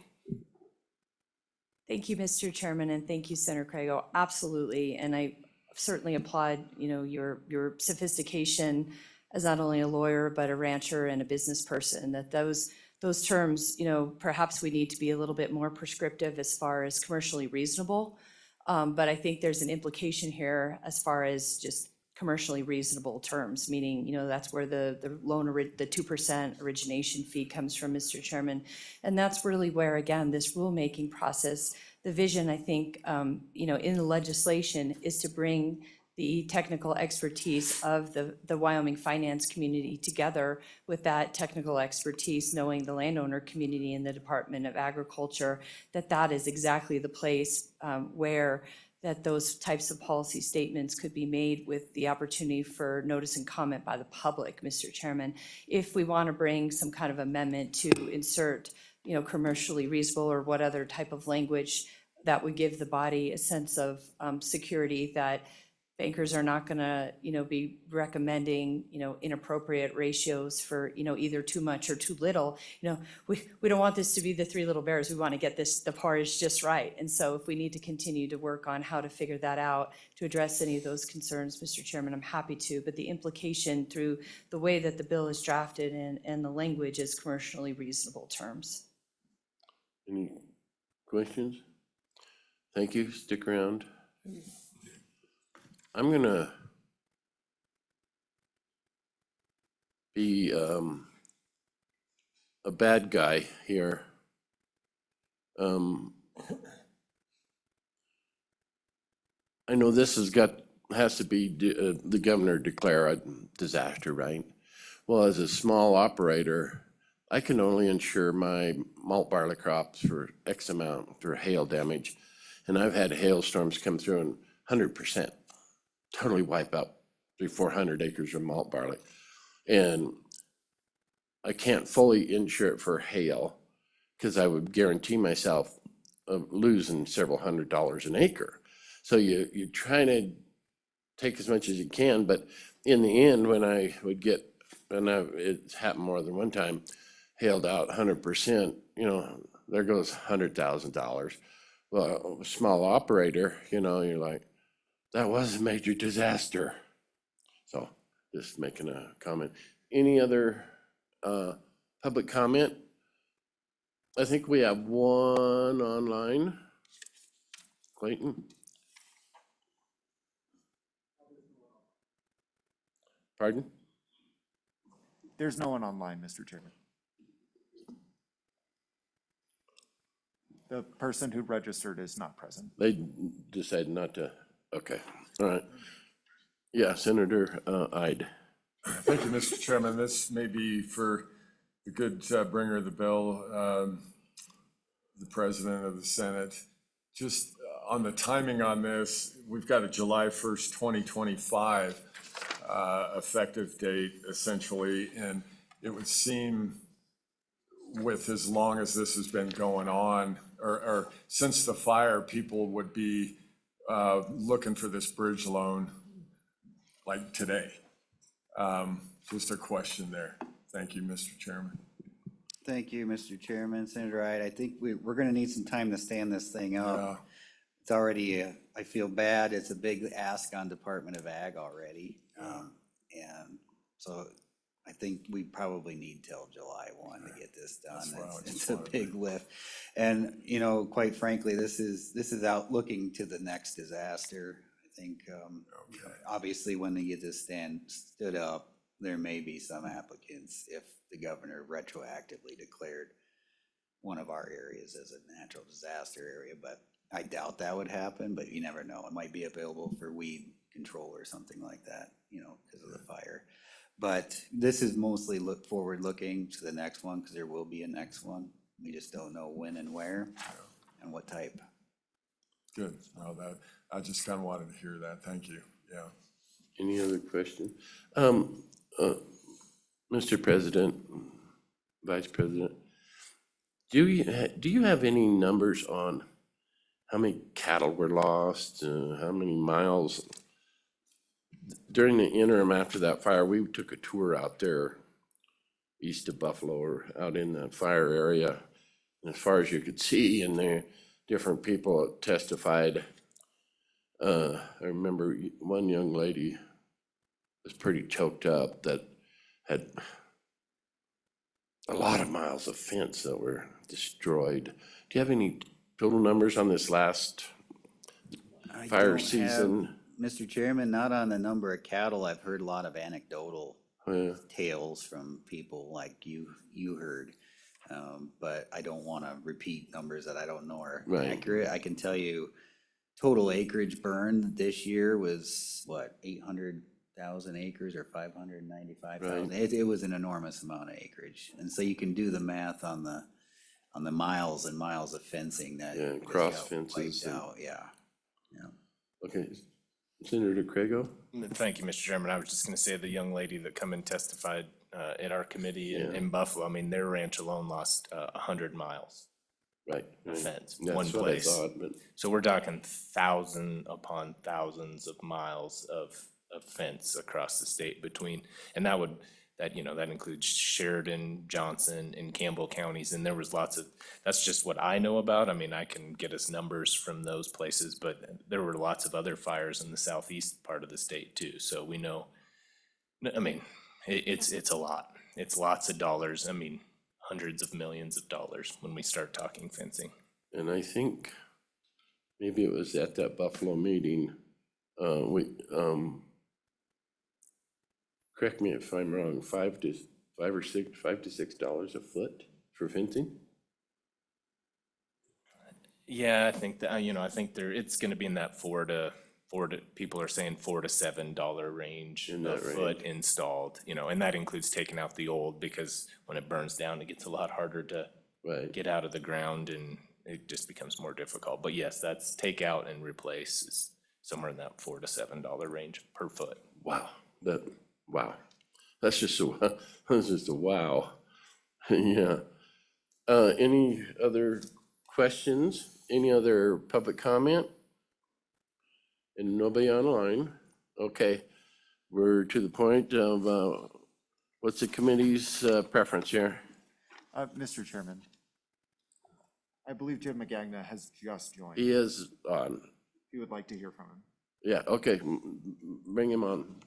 Thank you, Mr. Chairman, and thank you, Senator Craigo. Absolutely, and I certainly applaud, your sophistication as not only a lawyer, but a rancher and a business person, that those terms, perhaps we need to be a little bit more prescriptive as far as commercially reasonable. But I think there's an implication here as far as just commercially reasonable terms, meaning, that's where the loan, the 2% origination fee comes from, Mr. Chairman. And that's really where, again, this rulemaking process, the vision, I think, in the legislation is to bring the technical expertise of the Wyoming finance community together with that technical expertise, knowing the landowner community and the Department of Agriculture, that is exactly the place where that those types of policy statements could be made with the opportunity for notice and comment by the public, Mr. Chairman. If we want to bring some kind of amendment to insert, commercially reasonable or what other type of language that would give the body a sense of security that bankers are not going to, be recommending, inappropriate ratios for, either too much or too little. We don't want this to be the three little bears. We want to get the porridge just right. And so if we need to continue to work on how to figure that out to address any of those concerns, Mr. Chairman, I'm happy to. But the implication through the way that the bill is drafted and the language is commercially reasonable terms. Any questions? Thank you. Stick around. I'm gonna be a bad guy here. I know this has to be the governor declare a disaster, right? Well, as a small operator, I can only insure my malt barley crops for X amount for hail damage. And I've had hailstorms come through and 100%. Totally wipe out 300-400 acres of malt barley. And I can't fully insure it for hail because I would guarantee myself of losing several $100s an acre. So you're trying to take as much as you can, but in the end, when I would get, it's happened more than one time, hailed out 100%, there goes $100,000. Well, a small operator, you're like, that was a major disaster. So just making a comment. Any other public comment? I think we have one online. Clayton? Pardon? There's no one online, Mr. Chairman. The person who registered is not present. They decided not to, okay, all right. Yeah, Senator Ide. Thank you, Mr. Chairman. This may be for the good bringer of the bill, the President of the Senate. Just on the timing on this, we've got a July 1st, 2025 effective date essentially, and it would seem with as long as this has been going on, or since the fire, people would be looking for this bridge loan like today. Just a question there. Thank you, Mr. Chairman. Thank you, Mr. Chairman. Senator Ide, I think we're gonna need some time to stand this thing up. Yeah. It's already, I feel bad, it's a big ask on Department of Ag already. And so I think we probably need till July 1 to get this done. That's what I was It's a wondering. big lift. And, quite frankly, this is out looking to the next disaster. I think, obviously, when they get this stood up, there may be some applicants if the governor retroactively declared one of our areas as a natural disaster area, but I doubt that would happen, but you never know. It might be available for weed control or something like that, because of the fire. But this is mostly forward looking to the next one, because there will be a next one. We just don't know when and where and what type. Good. Well, I just kind of wanted to hear that. Thank you. Yeah. Any other question? Mr. President, Vice President, do you have any numbers on how many cattle were lost, how many miles? During the interim after that fire, we took a tour out there east of Buffalo or out in the fire area. As far as you could see, and the different people testified. I remember one young lady was pretty choked up that had a lot of miles of fence that were destroyed. Do you have any total numbers on this last I fire don't have- season? Mr. Chairman, not on the number of cattle. I've heard a lot of anecdotal tales from people like you heard. But I don't want to repeat numbers that I don't know are Right. accurate. I can tell you total acreage burned this year was what, 800,000 acres or 595,000? It was an enormous amount of acreage. And so you can do the math on the miles and miles of fencing that Yeah, just cross got fences wiped and- out, yeah. Okay, Senator Craigo? Thank you, Mr. Chairman. I was just gonna say the young lady that come and testified at our committee in Buffalo, I mean, their ranch alone lost 100 miles. Right. A fence, That's one what I place. thought, but So we're talking thousand upon thousands of miles of fence across the state between, and that includes Sheridan, Johnson, and Campbell counties, and there was lots of, that's just what I know about. I mean, I can get us numbers from those places, but there were lots of other fires in the southeast part of the state too, so we know, I mean, it's a lot. It's lots of dollars. I mean, hundreds of millions of dollars when we start talking fencing. and I think maybe it was at that Buffalo meeting, correct me if I'm wrong, $5 to $6 a foot for fencing? Yeah, I think that, I think it's gonna be in that people are saying $4 to $7 range In a that foot installed, and that includes taking out the old, because when it burns down, it gets a lot harder to Right. get out of the ground and it just becomes more difficult. But yes, that's take out and replace is somewhere in that $4 to $7 range per foot. Wow, wow. That's just that's just a wow. Yeah. Any other questions? Any other public comment? And nobody online? Okay, we're to the point of, what's the committee's preference here? Mr. Chairman, I believe Jim Magagna has just joined. He is on. If you would like to hear from him. Yeah, okay, bring him on.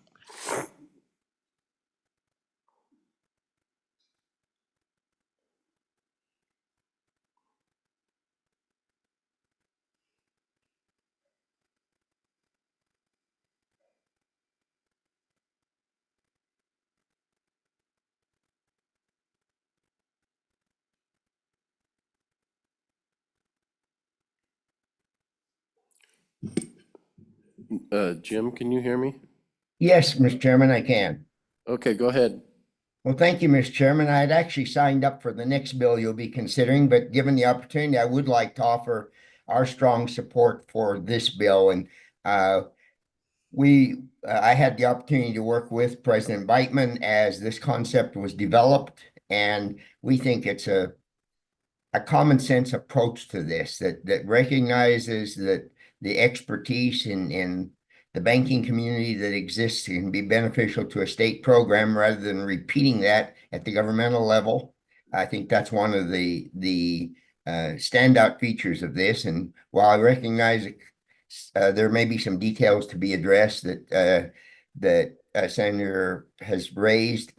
Jim, can you hear me? Yes, Mr. Chairman, I can. Okay, go ahead. Well, thank you, Mr. Chairman. I had actually signed up for the next bill you'll be considering, but given the opportunity, I would like to offer our strong support for this bill. And I had the opportunity to work with President Beitman as this concept was developed, and we think it's a common sense approach to this that recognizes that the expertise in the banking community that exists can be beneficial to a state program rather than repeating that at the governmental level. I think that's one of the standout features of this. And while I recognize there may be some details to be addressed that Senator has raised,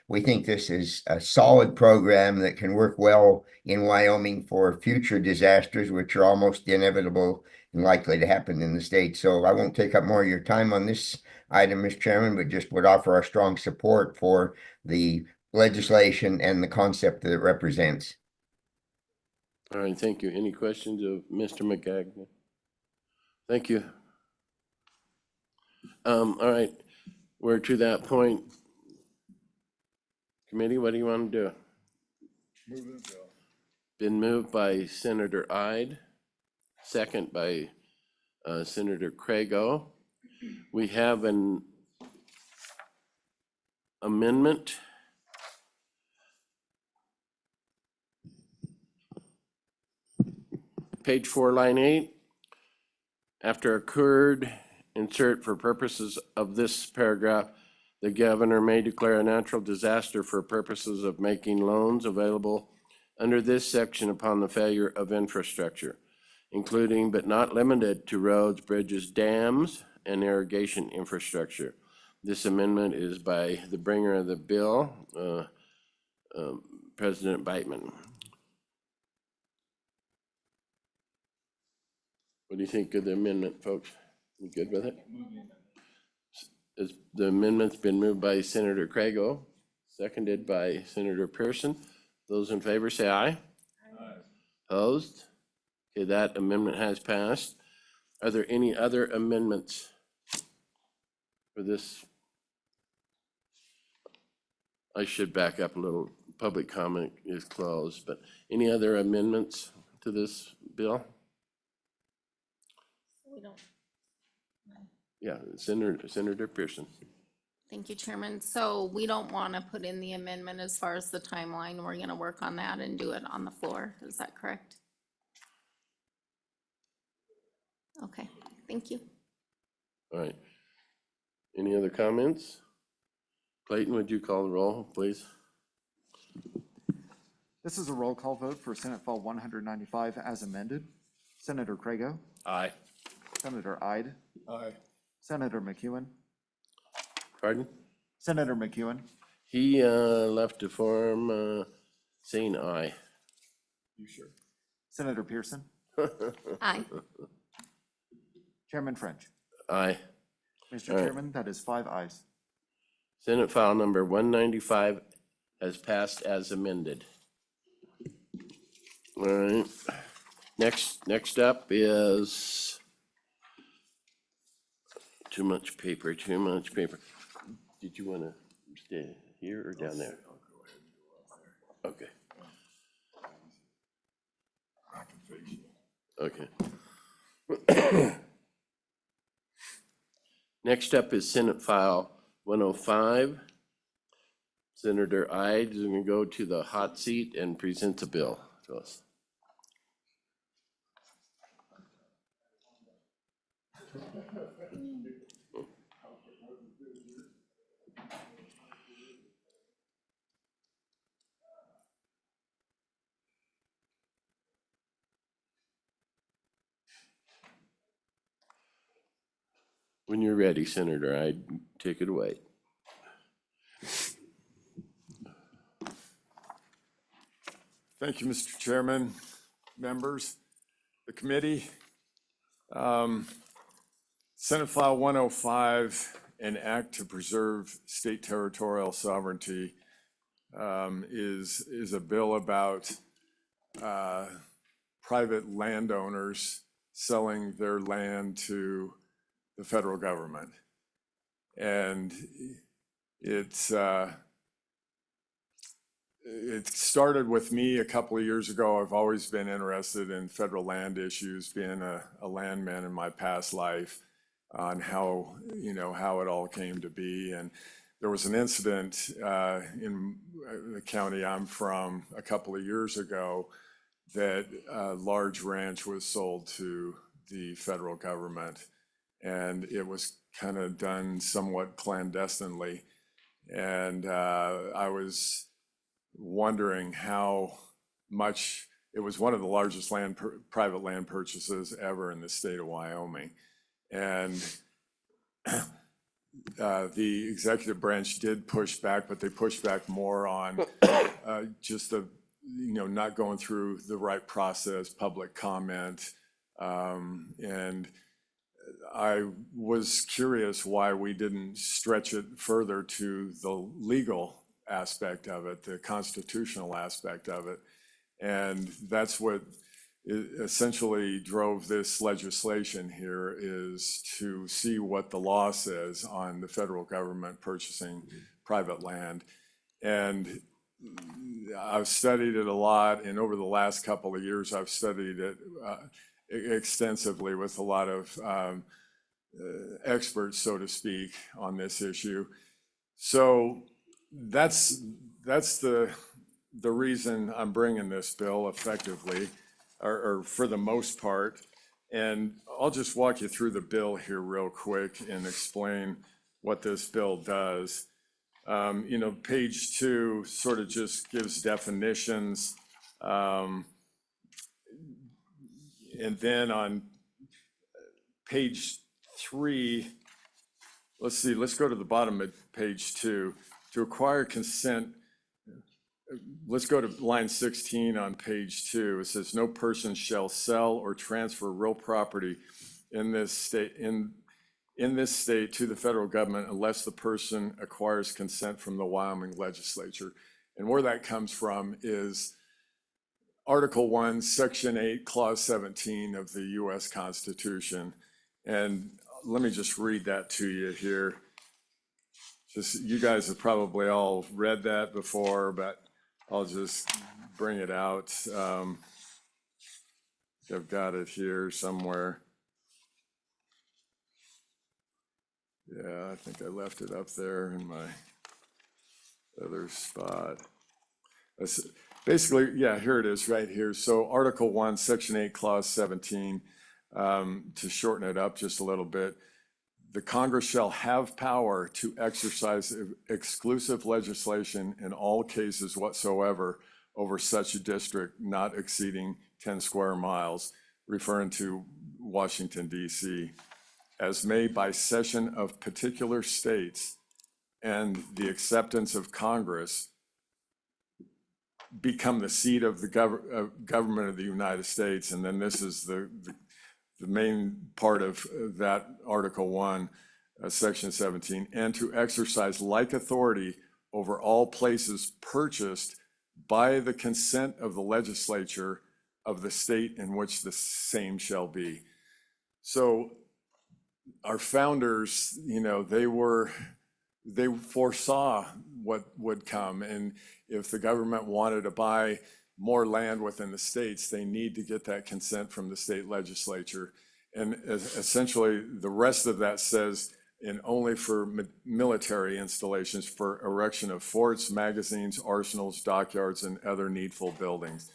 we think this is a solid program that can work well in Wyoming for future disasters, which are almost inevitable and likely to happen in the state. So I won't take up more of your time on this item, Mr. Chairman, but just would offer our strong support for the legislation and the concept that it represents. All right, thank you. Any questions of Mr. Magagna? Thank you. All right, we're to that point. Committee, what do you want to do? Move it, Bill. Been moved by Senator Ide, second by Senator Craigo. We have an amendment. Page 4, line 8. After occurred, insert for purposes of this paragraph, the governor may declare a natural disaster for purposes of making loans available under this section upon the failure of infrastructure, including but not limited to roads, bridges, dams, and irrigation infrastructure. This amendment is by the bringer of the bill, President Beitman. What do you think of the amendment, folks? You good with it? The amendment's been moved by Senator Crago, seconded by Senator Pearson. Those in favor say aye. Aye. Opposed? Okay, that amendment has passed. Are there any other amendments for this? I should back up a little. Public comment is closed, but any other amendments to this bill? We don't. Yeah, Senator Pearson. Thank you, Chairman. So we don't want to put in the amendment as far as the timeline. We're going to work on that and do it on the floor. Is that correct? Okay, thank you. All right. Any other comments? Clayton, would you call the roll, please? This is a roll call vote for Senate File 195 as amended. Senator Crago, Aye. Senator Ide, Aye. Senator McEwen, Pardon? Senator McEwen, He left the form saying aye. You sure? Senator Pearson, Aye. Chairman French. Aye. Mr. All right. Chairman, that is 5 ayes. Senate file number 195 has passed as amended. All right. Next up is too much paper. Did you want to stay here or down there? Okay. Okay. Next up is Senate File 105. Senator Ide is going to go to the hot seat and present the bill to us. When you're ready, Senator Ide, take it away. Thank you, Mr. Chairman, members, the committee. Senate File 105, an act to preserve state territorial sovereignty, is a bill about private landowners selling their land to the federal government. And it started with me a couple of years ago. I've always been interested in federal land issues, being a landman in my past life, on how it all came to be. And there was an incident in the county I'm from a couple of years ago that a large ranch was sold to the federal government, and it was kind of done somewhat clandestinely. And I was wondering how much, it was one of the largest private land purchases ever in the state of Wyoming. And the executive branch did push back, but they pushed back more on just the, not going through the right process, public comment. And I was curious why we didn't stretch it further to the legal aspect of it, the constitutional aspect of it. And that's what essentially drove this legislation here, is to see what the law says on the federal government purchasing private land. And I've studied it a lot, and over the last couple of years, I've studied it extensively with a lot of experts, so to speak, on this issue. So that's the reason I'm bringing this bill effectively, or for the most part. And I'll just walk you through the bill here real quick and explain what this bill does. You know, page 2 sort of just gives definitions. And then on page 3, let's see, let's go to the bottom of page 2. To acquire consent, let's go to line 16 on page 2. It says, no person shall sell or transfer real property in this state, in this state to the federal government unless the person acquires consent from the Wyoming legislature. And where that comes from is Article 1, Section 8, Clause 17 of the U.S. Constitution. And let me just read that to you here. Just, you guys have probably all read that before, but I'll just bring it out. I've got it here somewhere. Yeah, I think I left it up there in my other spot. Basically, yeah, here it is right here. So Article 1, Section 8, Clause 17, to shorten it up just a little bit, the Congress shall have power to exercise exclusive legislation in all cases whatsoever over such a district not exceeding 10 square miles, referring to Washington, D.C., as may by session of particular states and the acceptance of Congress become the seat of the government of the United States. And then this is the main part of that Article 1, Section 17, and to exercise like authority over all places purchased by the consent of the legislature of the state in which the same shall be. So our founders, you know, they foresaw what would come. And if the government wanted to buy more land within the states, they need to get that consent from the state legislature. And essentially, the rest of that says, and only for military installations for erection of forts, magazines, arsenals, dockyards, and other needful buildings.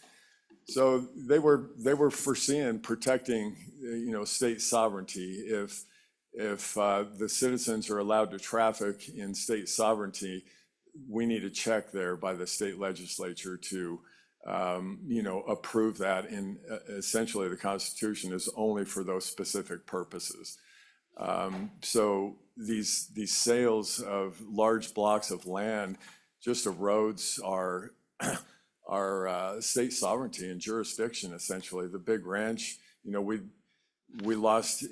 So they were foreseeing protecting, you know, state sovereignty. If the citizens are allowed to traffic in state sovereignty, we need a check there by the state legislature to, you know, approve that. And essentially, the Constitution is only for those specific purposes. So these sales of large blocks of land just erodes our state sovereignty and jurisdiction. Essentially, the big ranch, you know, we lost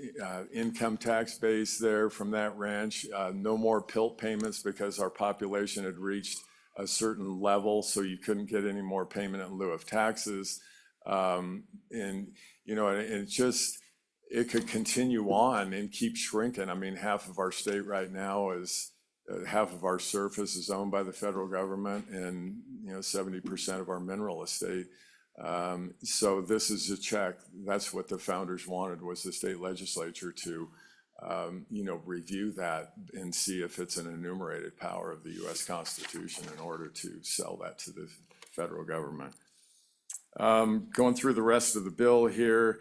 income tax base there from that ranch. No more PILT payments because our population had reached a certain level, so you couldn't get any more payment in lieu of taxes. And, you know, and it could continue on and keep shrinking. I mean, half of our state right now is, half of our surface is owned by the federal government, and, you know, 70% of our mineral estate. So this is a check. That's what the founders wanted, was the state legislature to, you know, review that and see if it's an enumerated power of the U.S. Constitution in order to sell that to the federal government. Going through the rest of the bill here.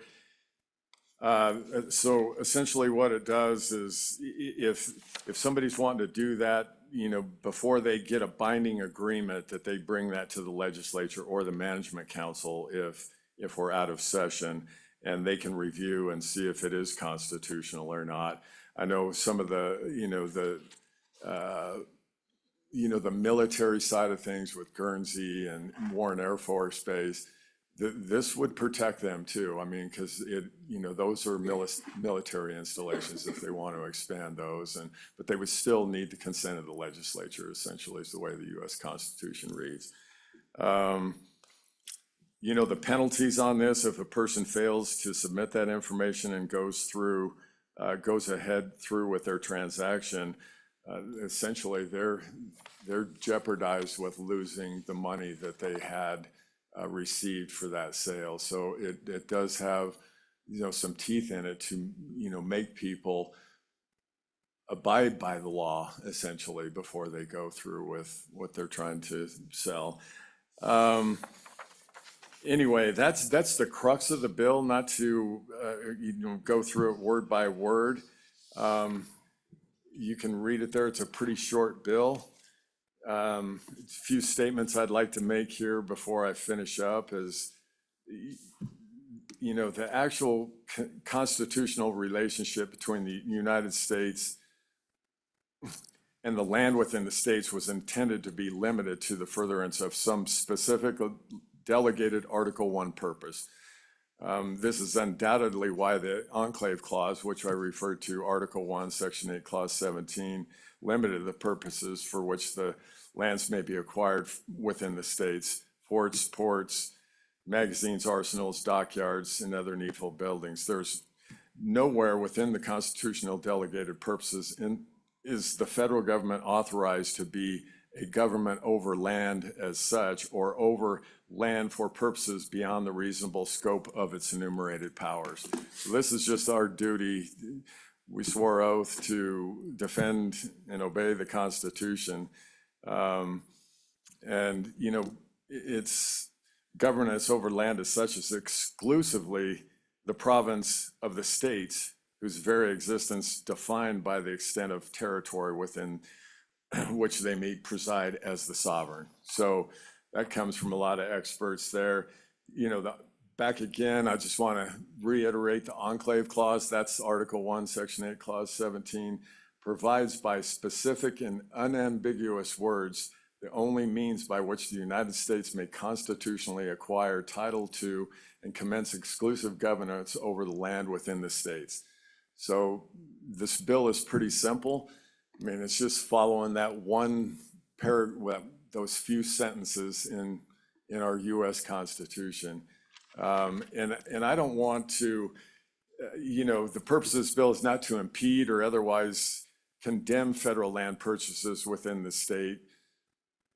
So essentially what it does is if somebody's wanting to do that, you know, before they get a binding agreement, that they bring that to the legislature or the management council if we're out of session, and they can review and see if it is constitutional or not. I know some of the, the military side of things with Guernsey and Warren Air Force Base, this would protect them too. I mean, because those are military installations if they want to expand those, but they would still need the consent of the legislature, essentially, is the way the U.S. Constitution reads. The penalties on this, if a person fails to submit that information and goes ahead through with their transaction, essentially they're jeopardized with losing the money that they had received for that sale. So it does have, some teeth in it to, make people abide by the law, essentially, before they go through with what they're trying to sell. Anyway, that's the crux of the bill, not to, go through it word by word. You can read it there. It's a pretty short bill. Few statements I'd like to make here before I finish up is, the actual constitutional relationship between the United States and the land within the states was intended to be limited to the furtherance of some specific delegated Article I purpose. This is undoubtedly why the enclave clause, which I referred to, Article 1, Section 8, Clause 17, limited the purposes for which the lands may be acquired within the states: forts, ports, magazines, arsenals, dockyards, and other needful buildings. There's nowhere within the constitutional delegated purposes is the federal government authorized to be a government over land as such, or over land for purposes beyond the reasonable scope of its enumerated powers. So this is just our duty. We swore oath to defend and obey the Constitution. Its governance over land as such is exclusively the province of the states, whose very existence defined by the extent of territory within which they may preside as the sovereign. So that comes from a lot of experts there. Back again, I just want to reiterate the enclave clause. That's Article 1, Section 8, Clause 17, provides by specific and unambiguous words the only means by which the United States may constitutionally acquire title to and commence exclusive governance over the land within the states. So this bill is pretty simple. I mean, it's just following that one paragraph, those few sentences in our US Constitution. And I don't want to, the purpose of this bill is not to impede or otherwise condemn federal land purchases within the state.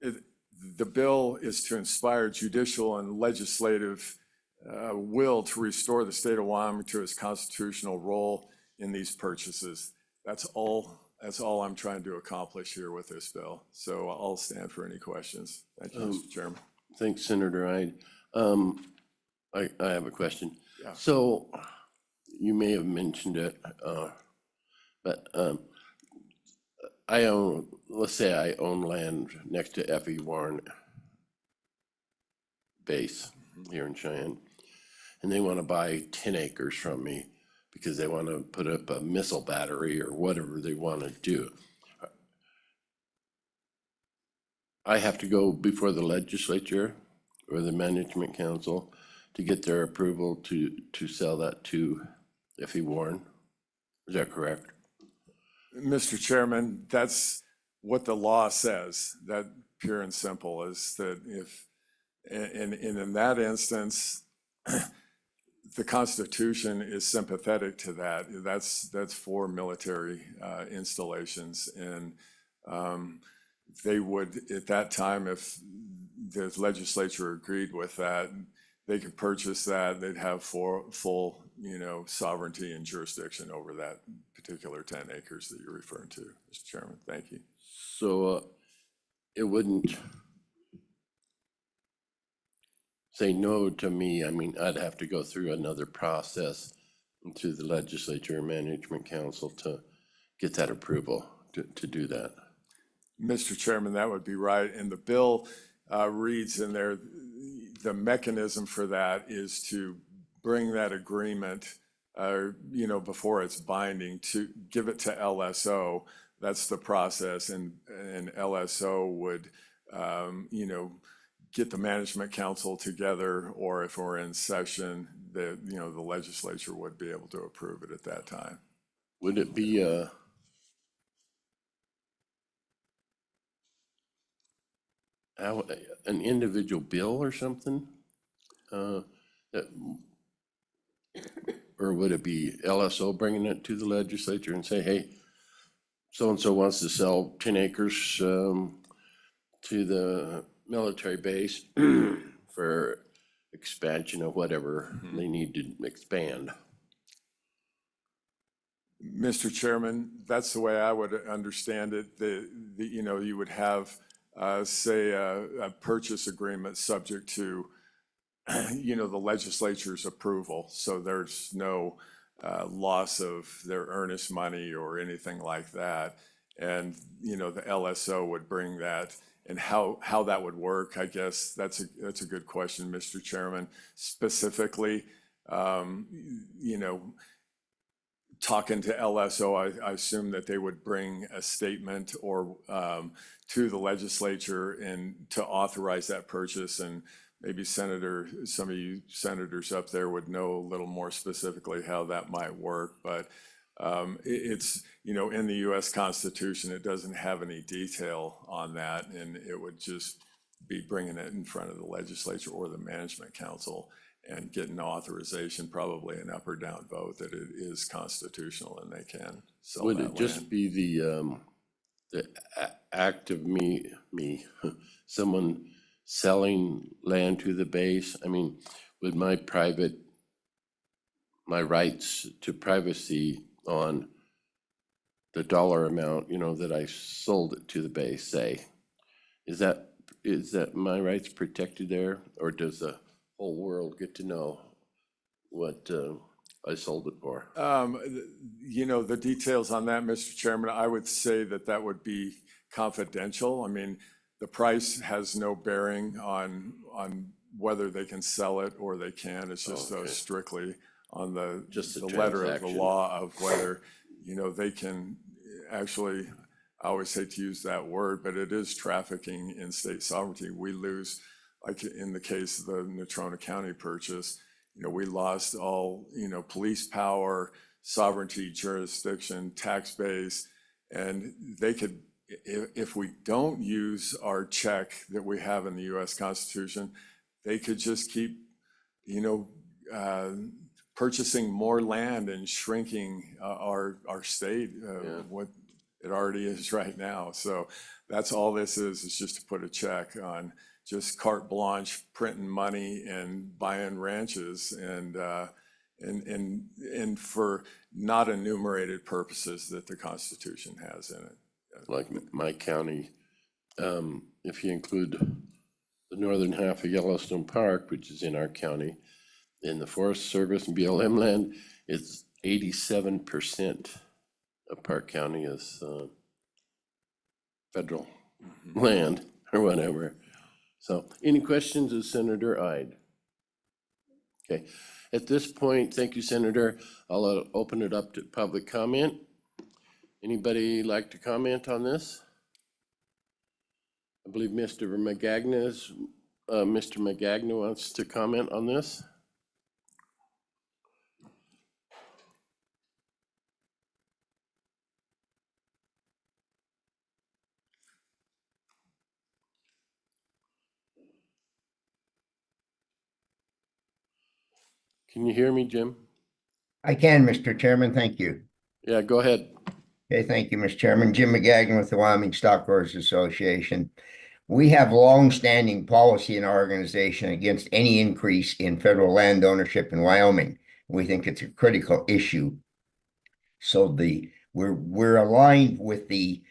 The bill is to inspire judicial and legislative will to restore the state of Wyoming to its constitutional role in these purchases. That's all I'm trying to accomplish here with this bill. So I'll stand for any questions. Thank you, Mr. Chairman. Thanks, Senator Ide. I have a question. Yeah. So you may have mentioned it, but let's say I own land next to F.E. Warren base here in Cheyenne, and they want to buy 10 acres from me because they want to put up a missile battery or whatever they want to do. I have to go before the legislature or the management council to get their approval to sell that to F.E. Warren. Is that correct? Mr. Chairman, that's what the law says. That pure and simple is that in that instance, the Constitution is sympathetic to that. That's for military installations, and they would, at that time, if the legislature agreed with that, they could purchase that. They'd have full, sovereignty and jurisdiction over that particular 10 acres that you're referring to, Mr. Chairman. Thank you. So it wouldn't say no to me. I mean, I'd have to go through another process through the legislature and management council to get that approval to do that. Mr. Chairman, that would be right. And the bill reads in there, the mechanism for that is to bring that agreement, before it's binding, to give it to LSO. That's the process, and LSO would, get the management council together, or if we're in session, the legislature would be able to approve it at that time. Would it be an individual bill or something? Or would it be LSO bringing it to the legislature and say, hey, so-and-so wants to sell 10 acres to the military base for expansion of whatever they need to expand? Mr. Chairman, that's the way I would understand it. You would have, say, a purchase agreement subject to, the legislature's approval. So there's no loss of their earnest money or anything like that. And, the LSO would bring that. and how that would work, I guess that's a good question, Mr. Chairman. Specifically, you know, talking to LSO, I assume that they would bring a statement or to the legislature and to authorize that purchase. And maybe some of you senators up there would know a little more specifically how that might work. But it's, you know, in the US Constitution, it doesn't have any detail on that, and it would just be bringing it in front of the legislature or the management council and getting authorization, probably an up or down vote that it is constitutional and they can sell Would that it just land. be the act of someone selling land to the base? I mean, would my rights to privacy on the dollar amount, you know, that I sold it to the base, say, is that my rights protected there, or does the whole world get to know what I sold it for? You know, the details on that, Mr. Chairman, I would say that would be confidential. I mean, the price has no bearing on whether they can sell it or they can. It's just Okay. strictly on the Just the letter of the transaction. law of whether, you know, they can actually, I always hate to use that word, but it is trafficking in state sovereignty. We lose, like in the case of the Natrona County purchase, you know, we lost all, you know, police power, sovereignty, jurisdiction, tax base, and they could, if we don't use our check that we have in the US Constitution, they could just keep, you know, purchasing more land and shrinking our state, what it already is right now. So that's all this is just to put a check on just carte blanche, printing money and buying ranches and for not enumerated purposes that the Constitution has in it. Like my county, if you include the northern half of Yellowstone Park, which is in our county, in the Forest Service and BLM land, it's 87% of Park County is federal land or whatever. So any questions of Senator Ide? Okay, at this point, thank you, Senator. I'll open it up to public comment. Anybody like to comment on this? I believe Mr. Magagna wants to comment on this. Can you hear me, Jim? I can, Mr. Chairman. Thank you. Yeah, go ahead. Okay, thank you, Mr. Chairman. Jim McGagnon with the Wyoming Stockgrowers Association. We have long-standing policy in our organization against any increase in federal land ownership in Wyoming. We think it's a critical issue. So we're aligned with the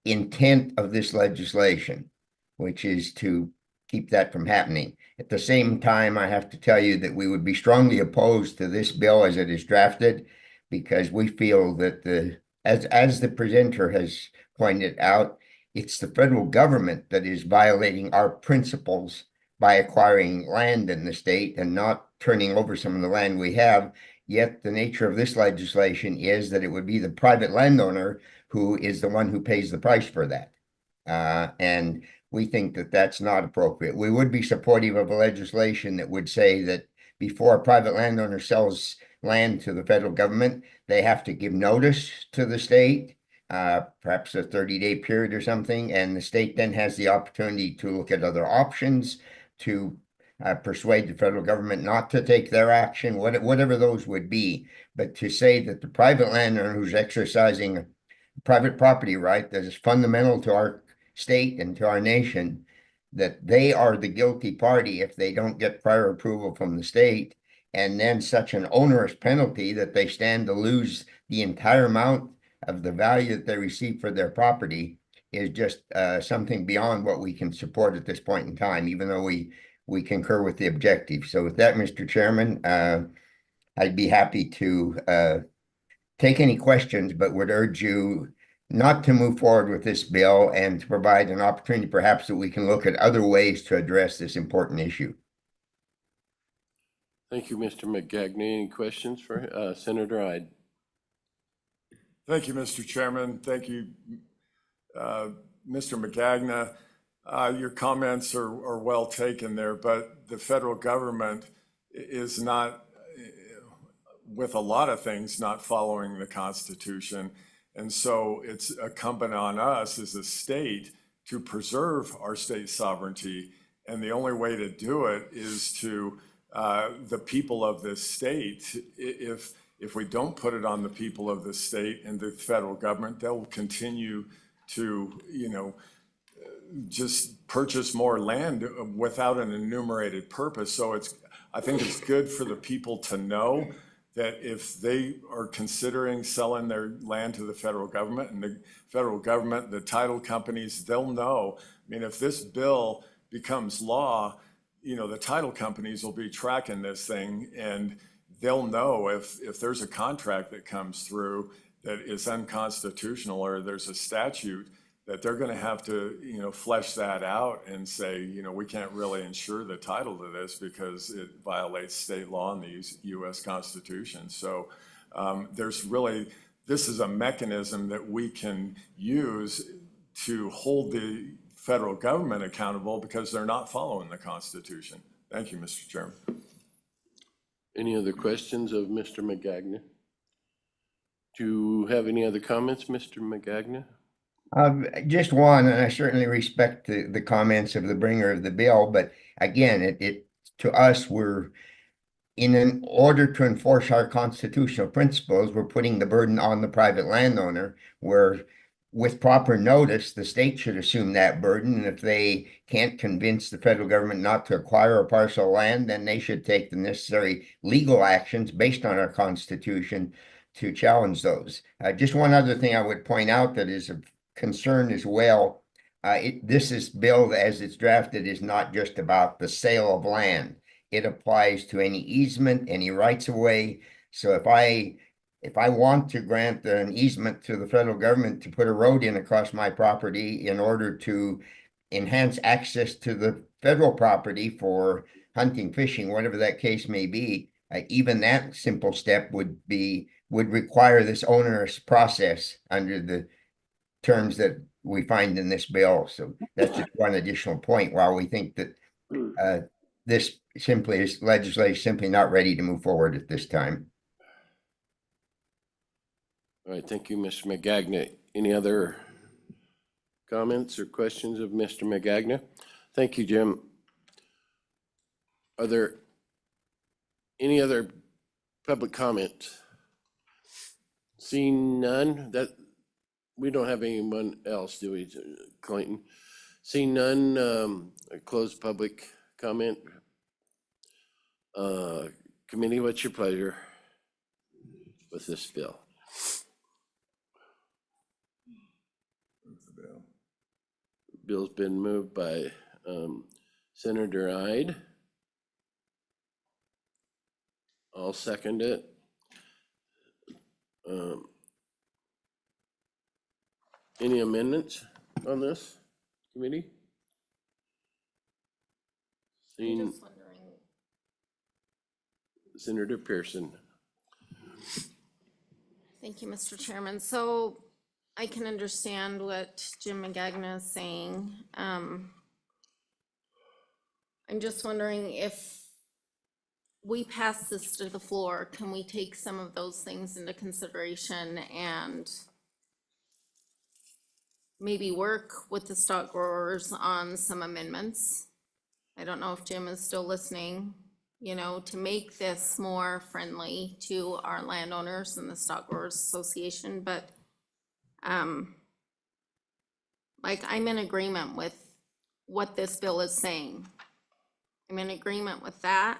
intent of this legislation, which is to keep that from happening. At the same time, I have to tell you that we would be strongly opposed to this bill as it is drafted, because we feel that as the presenter has pointed out, it's the federal government that is violating our principles by acquiring land in the state and not turning over some of the land we have. Yet the nature of this legislation is that it would be the private landowner who is the one who pays the price for that. And we think that that's not appropriate. We would be supportive of a legislation that would say that before a private landowner sells land to the federal government, they have to give notice to the state, perhaps a 30-day period or something, and the state then has the opportunity to look at other options to persuade the federal government not to take their action, whatever those would be. But to say that the private landowner who's exercising a private property right that is fundamental to our state and to our nation, that they are the guilty party if they don't get prior approval from the state, and then such an onerous penalty that they stand to lose the entire amount of the value that they receive for their property, is just something beyond what we can support at this point in time, even though we concur with the objective. So with that, Mr. Chairman, I'd be happy to take any questions, but would urge you not to move forward with this bill and to provide an opportunity perhaps that we can look at other ways to address this important issue. Thank you, Mr. McGagney. Any questions for Senator Ide? Thank you, Mr. Chairman. Thank you, Mr. McGagna. Your comments are well taken there, but the federal government is not, with a lot of things, not following the Constitution. And so it's incumbent on us as a state to preserve our state sovereignty. And the only way to do it is to the people of this state. If we don't put it on the people of the state and the federal government, they'll continue to, just purchase more land without an enumerated purpose. So I think it's good for the people to know that if they are considering selling their land to the federal government, and the federal government, the title companies, they'll know. I mean, if this bill becomes law, the title companies will be tracking this thing, and they'll know if there's a contract that comes through that is unconstitutional, or there's a statute, that they're going to have to, flesh that out and say, we can't really insure the title to this because it violates state law and the U.S. Constitution. So this is a mechanism that we can use to hold the federal government accountable because they're not following the Constitution. Thank you, Mr. Chairman. Any other questions of Mr. McGagna? Do you have any other comments, Mr. McGagna? Just one, and I certainly respect the comments of the bringer of the bill, but again, it to us, we're in order to enforce our constitutional principles, we're putting the burden on the private landowner, where with proper notice, the state should assume that burden. And if they can't convince the federal government not to acquire a parcel of land, then they should take the necessary legal actions based on our Constitution to challenge those. Just one other thing I would point out that is of concern as well. This is bill as it's drafted is not just about the sale of land. It applies to any easement, any rights of way. So if I want to grant an easement to the federal government to put a road in across my property in order to enhance access to the federal property for hunting, fishing, whatever that case may be, even that simple step would require this onerous process under the terms that we find in this bill. So that's just one additional point. While we think that this simply is legislation simply not ready to move forward at this time. All right, thank you, Mr. McGagna. Any other comments or questions of Mr. McGagna? Thank you, Jim. Are there any other public comment? Seeing none, we don't have anyone else, do we, Clayton? Seeing none, close public comment. Committee, what's your pleasure with this bill? Bill's been moved by Senator Ide. I'll second it. Any amendments on this committee? Seeing Just wondering. Senator Pearson. Thank you, Mr. Chairman. So I can understand what Jim McGagna is saying. I'm just wondering if we pass this to the floor, can we take some of those things into consideration and maybe work with the stock growers on some amendments? I don't know if Jim is still listening, to make this more friendly to our landowners and the Stock Growers Association, but I'm in agreement with what this bill is saying. I'm in agreement with that,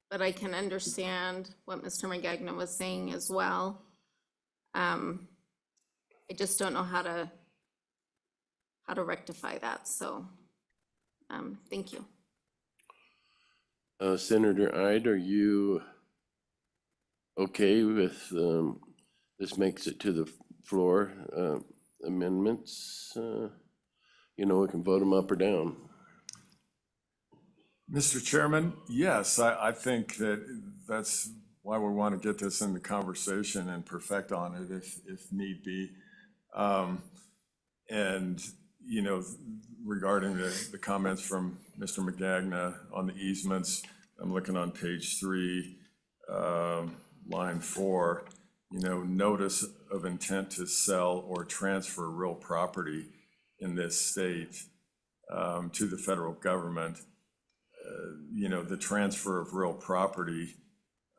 but I can understand what Mr. McGagna was saying as well. I just don't know how to rectify that, so thank you. Senator Ide, are you okay with, this makes it to the floor, amendments, you know, we can vote them up or down. Mr. Chairman, yes, I think that's why we want to get this in the conversation and perfect on it if need be. And, you know, regarding the comments from Mr. Magagna on the easements, I'm looking on page 3, line 4, you know, notice of intent to sell or transfer real property in this state to the federal government. You know, the transfer of real property,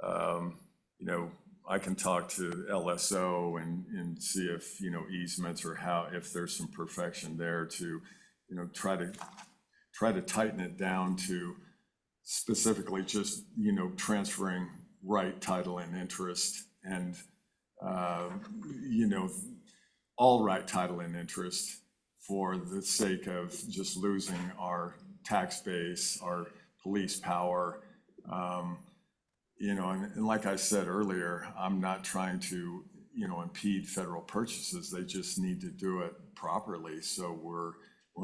you know, I can talk to LSO and see if, you know, easements or how, if there's some perfection there to, you know, try to tighten it down to specifically just, you know, transferring right, title, and interest, and, you know, all right, title, and interest for the sake of just losing our tax base, our police power. You know, and like I said earlier, I'm not trying to, you know, impede federal purchases. They just need to do it properly. So we're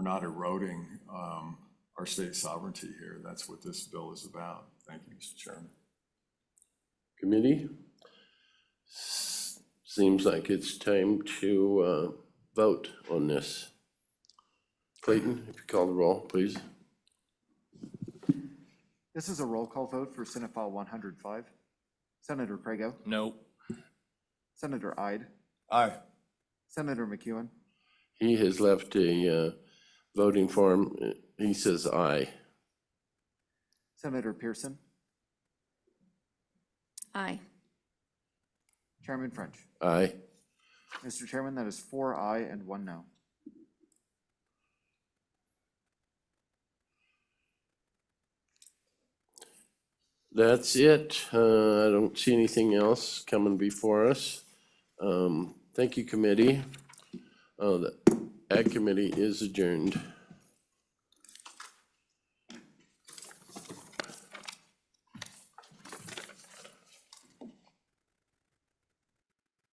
not eroding our state sovereignty here. That's what this bill is about. Thank you, Mr. Chairman. Committee? Seems like it's time to vote on this. Clayton, if you call the roll, please. This is a roll call vote for Senate File 105. Senator Crago, No. Senator Ide, Aye. Senator McEwen, He has left a voting form. He says aye. Senator Pearson, Aye. Chairman French. Aye. Mr. Chairman, that is 4 aye and 1 no. That's it. I don't see anything else coming before us. Thank you, committee. The Ag Committee is adjourned.